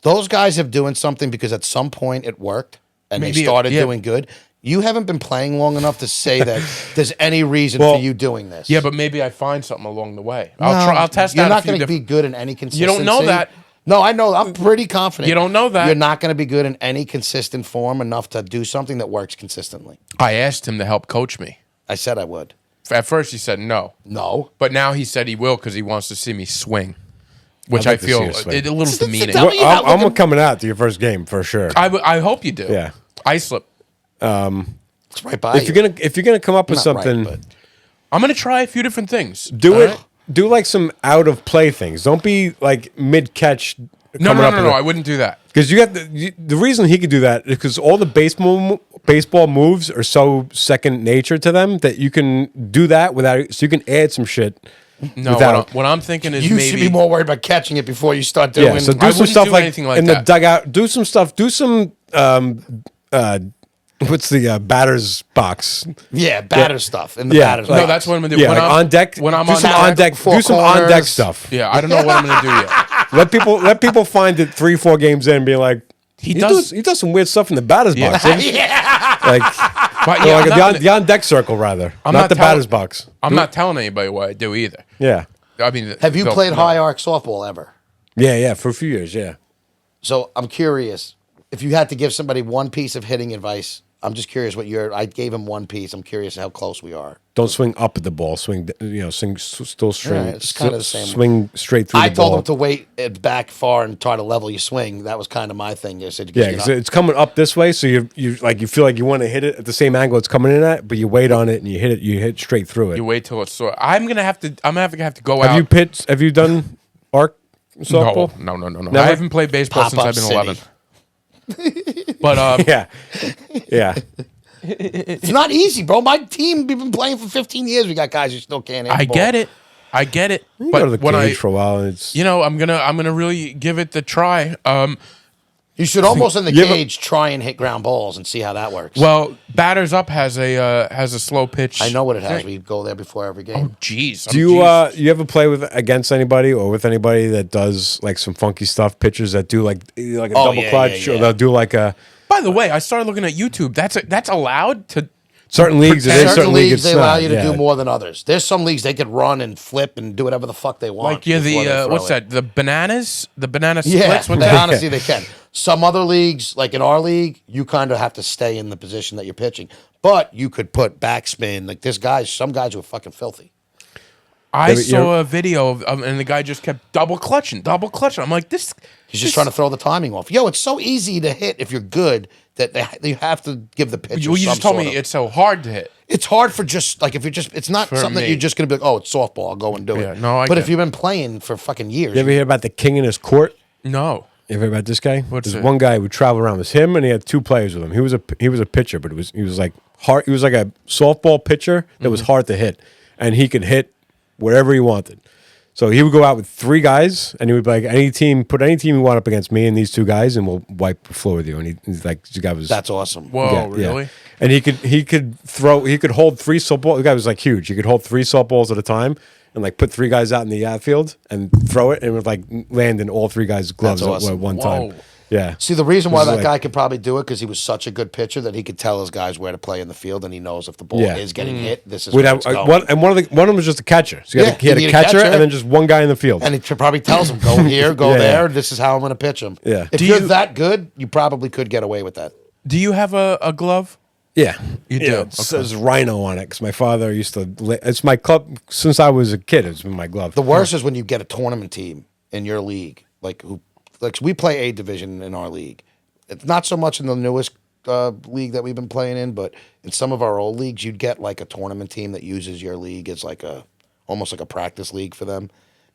Those guys have doing something because at some point it worked and Maybe they it- started yeah. doing good. You haven't been playing long enough to say that there's any reason Well, for you doing this. Yeah, but maybe I find something along the way. No, I'll test You're out not a few going to be different. good in any consistency. don't know that. No, I know. I'm pretty confident. You don't know that. You're not going to be good in any consistent form enough to do something that works consistently. I asked him to help coach me. I said I would. At first, he said no, No. but now he said he will because he wants to see me swing, which I'd I like to see feel you swing. a little demeaning. Tell me- Well, I'm looking- coming out to your first game for sure. I hope you do. Yeah. I slip. It's right by If you. you're gonna come up with Not right, something, but- I'm gonna try a few different things. do all it. right? Do like some out of play things. Don't be like mid catch. No, I wouldn't do that. Because the reason he could do that is because all the baseball moves are so second nature to them that you can do that without. So you can add some shit. No, without- what I'm thinking is You maybe should be more worried about catching it before you start doing. Yeah, so do I some wouldn't stuff do like anything like in that. the dugout. Do some stuff. Do some what's the batter's box? Yeah, batter stuff in the Yeah, batter's like- No, that's what I'm gonna do. Yeah, when like I'm on deck. When I'm do on some deck, on deck. four Do some on deck corners. stuff. Yeah, I don't know what I'm gonna do yet. Let people find it 3-4 games in and be like, He he does- does some weird stuff in the batter's box. eh?" yeah. Like, But or yeah, like I'm not the on deck circle rather, I'm not not the telling- batter's box. I'm not telling anybody what I do either. Yeah, I mean, Have you they'll played know. high arc softball ever? yeah, for a few years. Yeah, So I'm curious if you had to give somebody one piece of hitting advice. I'm just curious what I gave him one piece. I'm curious how close we are. don't swing up at the ball. Swing, still straight. Right, it's kinda the same. Swing straight through I the told ball. him to wait it back far and try to level your swing. That was kind of my thing. I said, Yeah, 'cause it's coming up this way, so you feel like you want to hit it at the same angle it's coming in at, but you wait on it and you hit straight through it. You wait till it's sore. I'm gonna have to go out. Have you done arc softball? No. Never? I haven't played baseball Pop since up I've been city. 11. But Yeah. it's not easy, bro. My team, we've been playing for 15 years. We got guys who still can't hit the I ball. get it. You But go to the when cage for a while and it's I'm gonna really give it the try. You should almost in the You ever- cage try and hit ground balls and see how that works. Well, batters up has a slow pitch. I know what it has. We go there before every game. Jeez. Do you ever play against anybody or with anybody that does like some funky stuff? Pitchers that do like a double yeah, clutch, yeah, or yeah. they'll do like a By the way, I started looking at YouTube. That's allowed to. certain leagues. It is, Certain certain leagues leagues they it's allow not, you to yeah. do more than others. There's some leagues they could run and flip and do whatever the fuck they want. Like yeah, before they the throw what's it. that? The banana Yeah, splits. What's they, that? honestly they can. Some other leagues, like in our league, you kind of have to stay in the position that you're pitching. But you could put backspin. Like some guys who are fucking filthy. I Yeah, but saw a video of, and the guy just kept double clutching. I'm like, this. He's just trying to throw the timing off. Yo, it's so easy to hit if you're good that you have to give the pitcher. You some just told sort me of- it's so hard to hit. it's hard for just like if you're just it's not For something that me. you're just gonna be like, oh, it's softball, I'll go and do Yeah, it. no, I but get if you've been playing for fucking years, You ever hear about the king in his court? No. You ever heard about this guy? What's There's it? one guy who would travel around. It was him, and he had two players with him. He was a pitcher, but he was like hard. He was like a softball pitcher that was hard to hit, and he could hit wherever he wanted. So he would go out with three guys, and he would be like, put any team you want up against me and these two guys, and we'll wipe the floor with you. And he's like, the guy was that's awesome. Whoa, yeah, really? yeah. And he could hold three softballs. The guy was like huge. He could hold three softballs at a time and like put three guys out in the outfield and throw it, and it would like land in all three guys' gloves That's awesome. at one Whoa. time. Yeah. See, the reason why This is that like- guy could probably do it because he was such a good pitcher that he could tell his guys where to play in the field, and he knows if the ball Yeah. is getting hit, this is We'd where have it's going. one of them was just a catcher. So Yeah, he had you a need a catcher, catcher. and then just one guy in the field. And he probably tells him, go here, go Yeah, there. yeah. This is how I'm going to pitch him. Yeah. If Do you're you- that good, you probably could get away with that. Do you have a glove? Yeah, You yeah, do? It says Rhino on it because my father used to. It's my club since I was a kid. It's been my glove. The worst is when you get a tournament team in your league, like we play A division in our league. It's not so much in the newest league that we've been playing in, but in some of our old leagues, you'd get like a tournament team that uses your league as like almost like a practice league for them,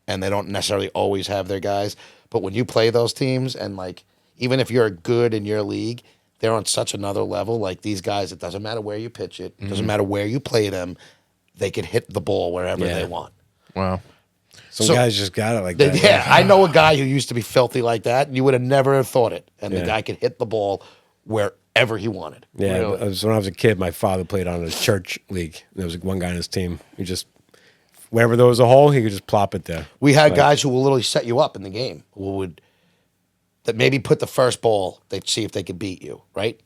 and they don't necessarily always have their guys. But when you play those teams, and like even if you're good in your league, they're on such another level. Like these guys, it doesn't matter where you pitch it, it doesn't matter where you play them, they can hit the ball wherever Yeah. they want. Wow. Some so- guys just got it like that. Yeah, I know a guy who used to be filthy like that, and you would have never have thought it. And the Yeah. guy could hit the ball wherever he wanted. Yeah, Really? when I was a kid, my father played on a church league. There was one guy on his team. He just wherever there was a hole, he could just plop it there. We had Like- guys who will literally set you up in the game, who would that maybe put the first ball. They'd see if they could beat you, right?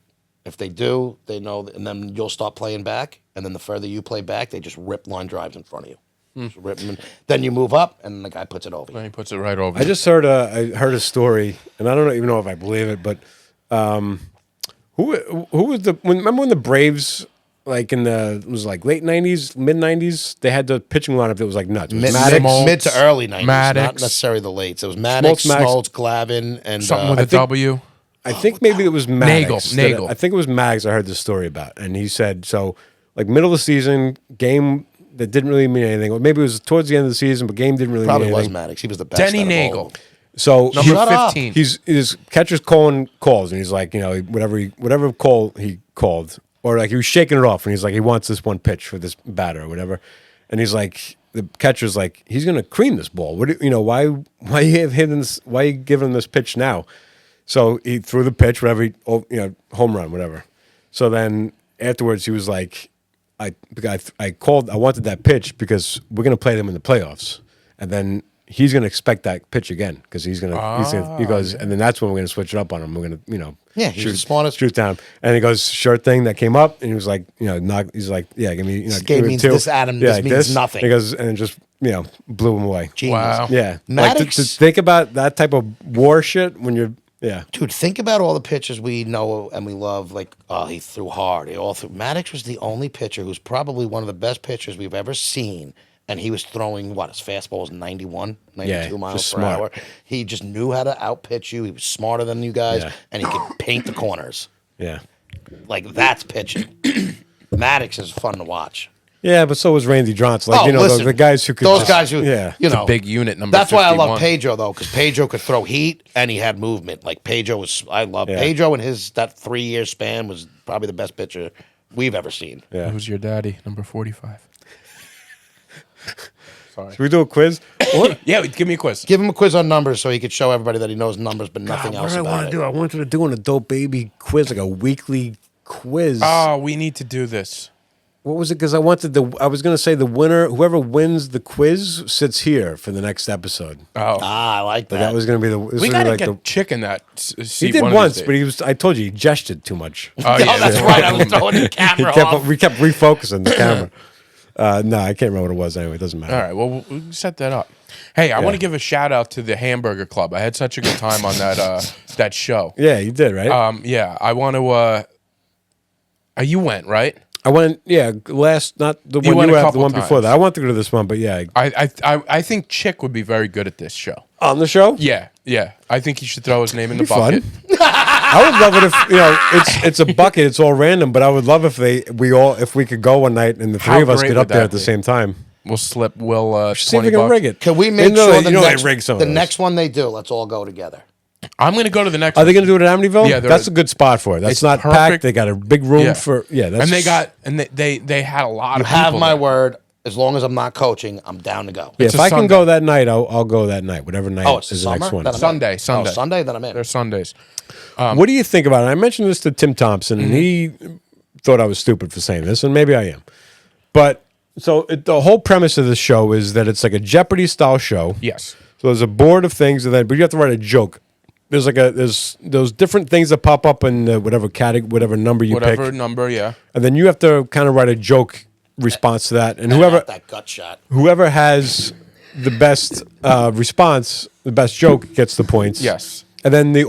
If they do, they know, and then you'll start playing back. And then the further you play back, they just rip line drives in front of you. Just rip them. Then you move up, and the guy puts it over you. Then he puts it right over. I just heard a story, and I don't even know if I believe it, but who was remember when the Braves like it was like late '90s, mid '90s, they had the pitching lineup that was like nuts. It was Mid to early 90s, not Maddox. necessarily the late. So it was Maddox, Smoltz, Smoltz, Glavine, and something with I a think- W. I think maybe it was Maddox. Nagel. I think it was Mags I heard this story about. And he said, so like middle of the season, game that didn't really mean anything. Or maybe it was towards the end of the season, but game didn't really probably mean was anything. Maddox. He was the best. Denny out of all Nagel. of them. So Number Shut up. 15. his catcher's calling calls, and he's like, whatever call he called, or like he was shaking it off, and he's like, he wants this one pitch for this batter or whatever, and he's like, the catcher's like, he's gonna cream this ball. Why you giving him this pitch now? So he threw the pitch, whatever, home run, whatever. So then afterwards, he was like, I wanted that pitch because we're gonna play them in the playoffs, and then he's gonna expect that pitch again because he goes, and then that's when we're gonna switch it up on him. We're gonna, Yeah, he's the smartest. shoot down, and he goes, sure thing that came up, and he was like, he's like, yeah, give me, This give game me means two. this, Adam. Yeah, This like means nothing. He goes, and just blew him away. Genius. Wow. Yeah, Maddox- like to think about that type of war shit when you're, yeah. Dude, think about all the pitchers we know and we love. Like, oh, he threw hard. He all threw. Maddox was the only pitcher who's probably one of the best pitchers we've ever seen. And he was throwing, his fastball was 92 Yeah, miles just per smart. hour. He just knew how to outpitch you. He was smarter than you guys. Yeah. And he could paint the corners. Yeah. Like, that's pitching. Maddox is fun to watch. Yeah, but so was Randy Johnson. Like, listen, the guys who could those just- guys who, yeah. Big unit number. That's why I love 51. Pedro though, because Pedro could throw heat and he had movement. Like I love Yeah. Pedro, and that 3-year span was probably the best pitcher we've ever seen. Yeah. Who's your daddy? Number 45. Sorry. Should we do a quiz? What? Yeah, give me a quiz. Give him a quiz on numbers so he could show everybody that he knows numbers, but nothing What else did I about want it. to do? I wanted to do an adult baby quiz, like a weekly quiz. Oh, we need to do this. What was it? Because I was going to say the winner, whoever wins the quiz, sits here for the next episode. Oh, I like But that. that was going to be the. we gotta get Chicken that. He did once, but I told you, he gestured too much. Oh, Oh, yeah, that's right. I was throwing the camera off. We kept refocusing the camera. No, I can't remember what it was anyway. It doesn't matter. All right, well, we'll set that up. Hey, I want to give a shout out to the Hamburger Club. I had such a good time on that show. Yeah, you did, right? Yeah, I want to. You went, right? I went, last, not the You one went you a were at, the couple one before times. that. I wanted to go to this one, but yeah. I think Chick would be very good at this show. On the show? Yeah. I think you should throw his name in the Be fun. bucket. I would love it if it's a bucket. It's all random, but I would love if we could go one night and the three How of us great get would up there that at the be? same time. We'll slip Will See if 20 we can bucks. rig it. Can we make You know sure they- you know the they next, rig some of the those. next one they do, let's all go together. I'm going to go to the next Are one. they going to do it at Amityville? Yeah, That's a good spot for it. That's it's not perfect. packed. They got a big room Yeah. for that's And they had a lot You of people have my there. word. As long as I'm not coaching, I'm down to go. Yeah, It's if a I can Sunday. go that night, I'll go that night. Whatever night Oh, it's is the the next summer? one. Then I'm Sunday, in. Sunday. Oh, Sunday, then I'm in. They're Sundays. What do you think about it? I mentioned this to Tim Thompson, and he thought I was stupid for saying this, and maybe I am. But the whole premise of the show is that it's like a Jeopardy style show. Yes. So there's a board of things, but you have to write a joke. There's there's those different things that pop up in whatever category, whatever number you Whatever pick, number, yeah. and then you have to kind of write a joke response to that, and That gut shot. whoever has the best response, the best joke gets the points. Yes. And then the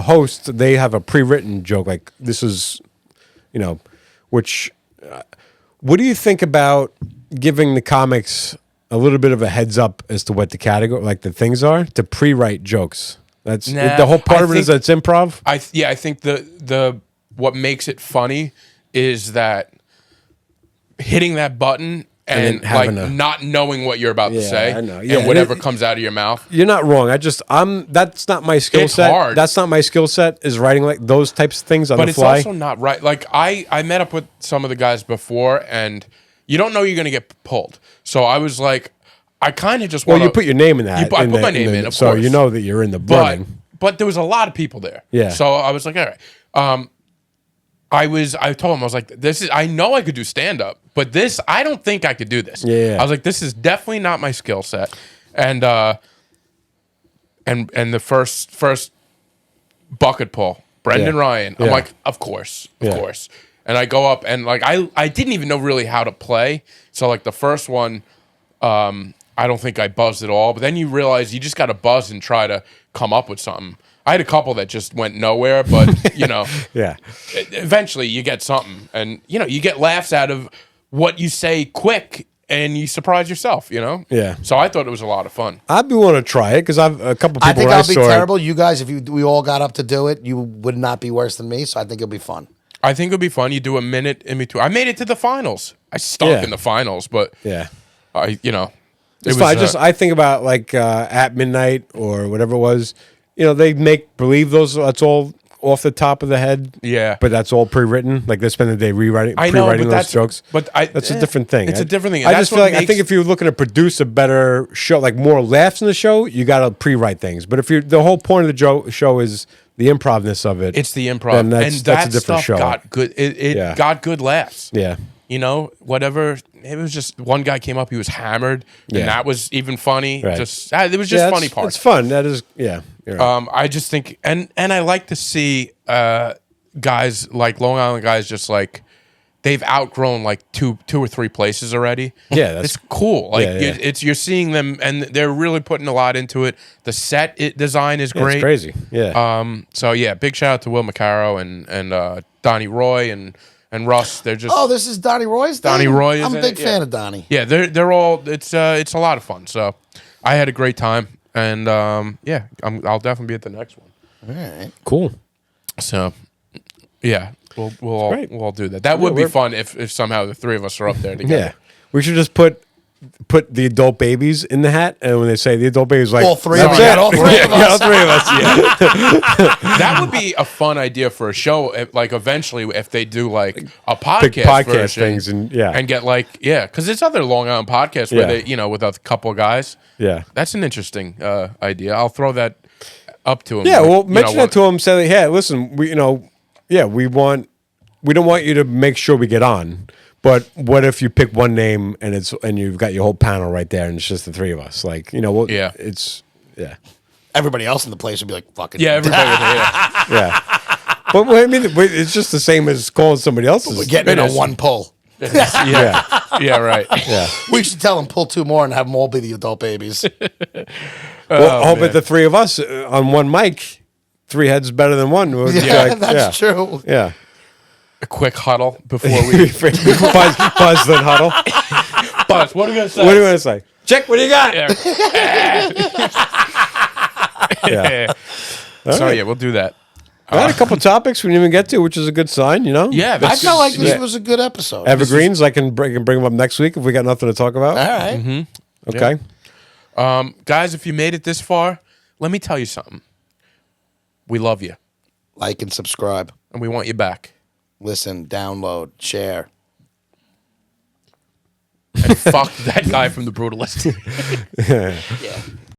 host, they have a pre-written joke like this is, which. What do you think about giving the comics a little bit of a heads up as to what the category, like the things are, to pre-write jokes? That's Nah, the whole part I of it is think- that it's improv. I think the what makes it funny is that hitting that button And and, then like having a- not knowing what you're about to Yeah, say I know. Yeah, and whatever it- comes out of your mouth. You're not wrong. That's not my skill It's set. hard. That's not my skill set. Is writing like those types of things on But the it's fly. also not right. Like I met up with some of the guys before, and you don't know you're going to get pulled. So I was like, I kind of just well, want you put your name in that. I put my name the- in, of so course. you know that you're in the but running. but there was a lot of people there. Yeah. So I was like, all right. I told him, I was like, I know I could do stand up, but this, I don't think I could do this. Yeah. I was like, this is definitely not my skill set. And the first bucket pull, Brendan Yeah. Ryan. I'm Yeah. like, of course. Yeah. And I go up and like, I didn't even know really how to play. So like the first one, I don't think I buzzed at all, but then you realize you just got to buzz and try to come up with something. I had a couple that just went nowhere, but Yeah. eventually you get something, and you get laughs out of what you say quick, and you surprise yourself. Yeah. So I thought it was a lot of fun. I'd be willing to try it because I've a couple people. I think when I'll be saw it- terrible. You guys, if we all got up to do it, you would not be worse than me. So I think it'll be fun. I think it'll be fun. You do a minute in between. I made it to the finals. I stunk Yeah. in the finals, but Yeah. it It's fine. I think about like at midnight or whatever it was. They make believe that's all off the top of the head. Yeah. but that's all pre-written. Like they spend the day I know, pre-writing but those jokes. But that's a different thing. It's a different thing. I That's just feel what like I think makes- if you're looking to produce a better show, like more laughs in the show, you got to pre-write things. But if the whole point of the show is the improvness of it, It's the improv, then that's and a that different stuff show. got good. It Yeah. got good laughs. Yeah. Whatever. It was just one guy came up. He was hammered, and Yeah. that was even funny. Right. It was just Yeah, funny it's parts. fun. That is, yeah. You're right. I just think, and I like to see guys like Long Island guys just like they've outgrown like two or three places already. Yeah, that's- it's cool. Like Yeah, yeah. you're seeing them, and they're really putting a lot into it. The set design is Yeah, great. it's crazy. Yeah. So yeah, big shout out to Will McCarrow and Donnie Roy and Russ. They're just Oh, this is Donnie Roy's thing? Donnie Roy is I'm a in big it, fan yeah. of Donnie. yeah, they're all. It's a lot of fun. So I had a great time, and I'll definitely be at the next one. All right. Cool. So yeah, we'll great. all do that. That would be we're- fun if somehow the three of us are up there together. Yeah. We should just put the adult babies in the hat, and when they say the adult babies, like All three of that's them. it. All three of us. all three of us. Yeah. That would be a fun idea for a show. Like eventually, if they do like a podcast, Big podcast version things and get like because there's other Long Island podcasts where Yeah. they with a couple of guys. Yeah. That's an interesting idea. I'll throw that up to him. Yeah, like, well, you mention know, that to him. Say, like, hey, listen, we don't want you to make sure we get on. But what if you pick one name and you've got your whole panel right there and it's just the three of us? Like, Yeah. it's yeah, Everybody else in the place would be like, fucking. Yeah, everybody. yeah. yeah. But I mean, it's just the same as calling somebody else's. We're getting It in a is. one pull. yeah, Yeah, right. yeah. We should tell them pull two more and have them all be the adult babies. Well, hope man. that the three of us on one mic, three heads better than one. We'll just be Yeah, like, that's true. Yeah. a quick huddle before we. Buzz then huddle. Buzz, what are we gonna say? What do you want to say? Check. What do you got? Yeah. So right. yeah, we'll do that. I had a couple topics we didn't even get to, which is a good sign. You know. Yeah, I that's felt good. like this was a good episode. Evergreens. I can bring them up next week if we got nothing to talk about. All right. Okay. Guys, if you made it this far, let me tell you something. We love you, Like and subscribe. and we want you back. Listen, download, share. And fuck that guy from the Brutalist. Yeah.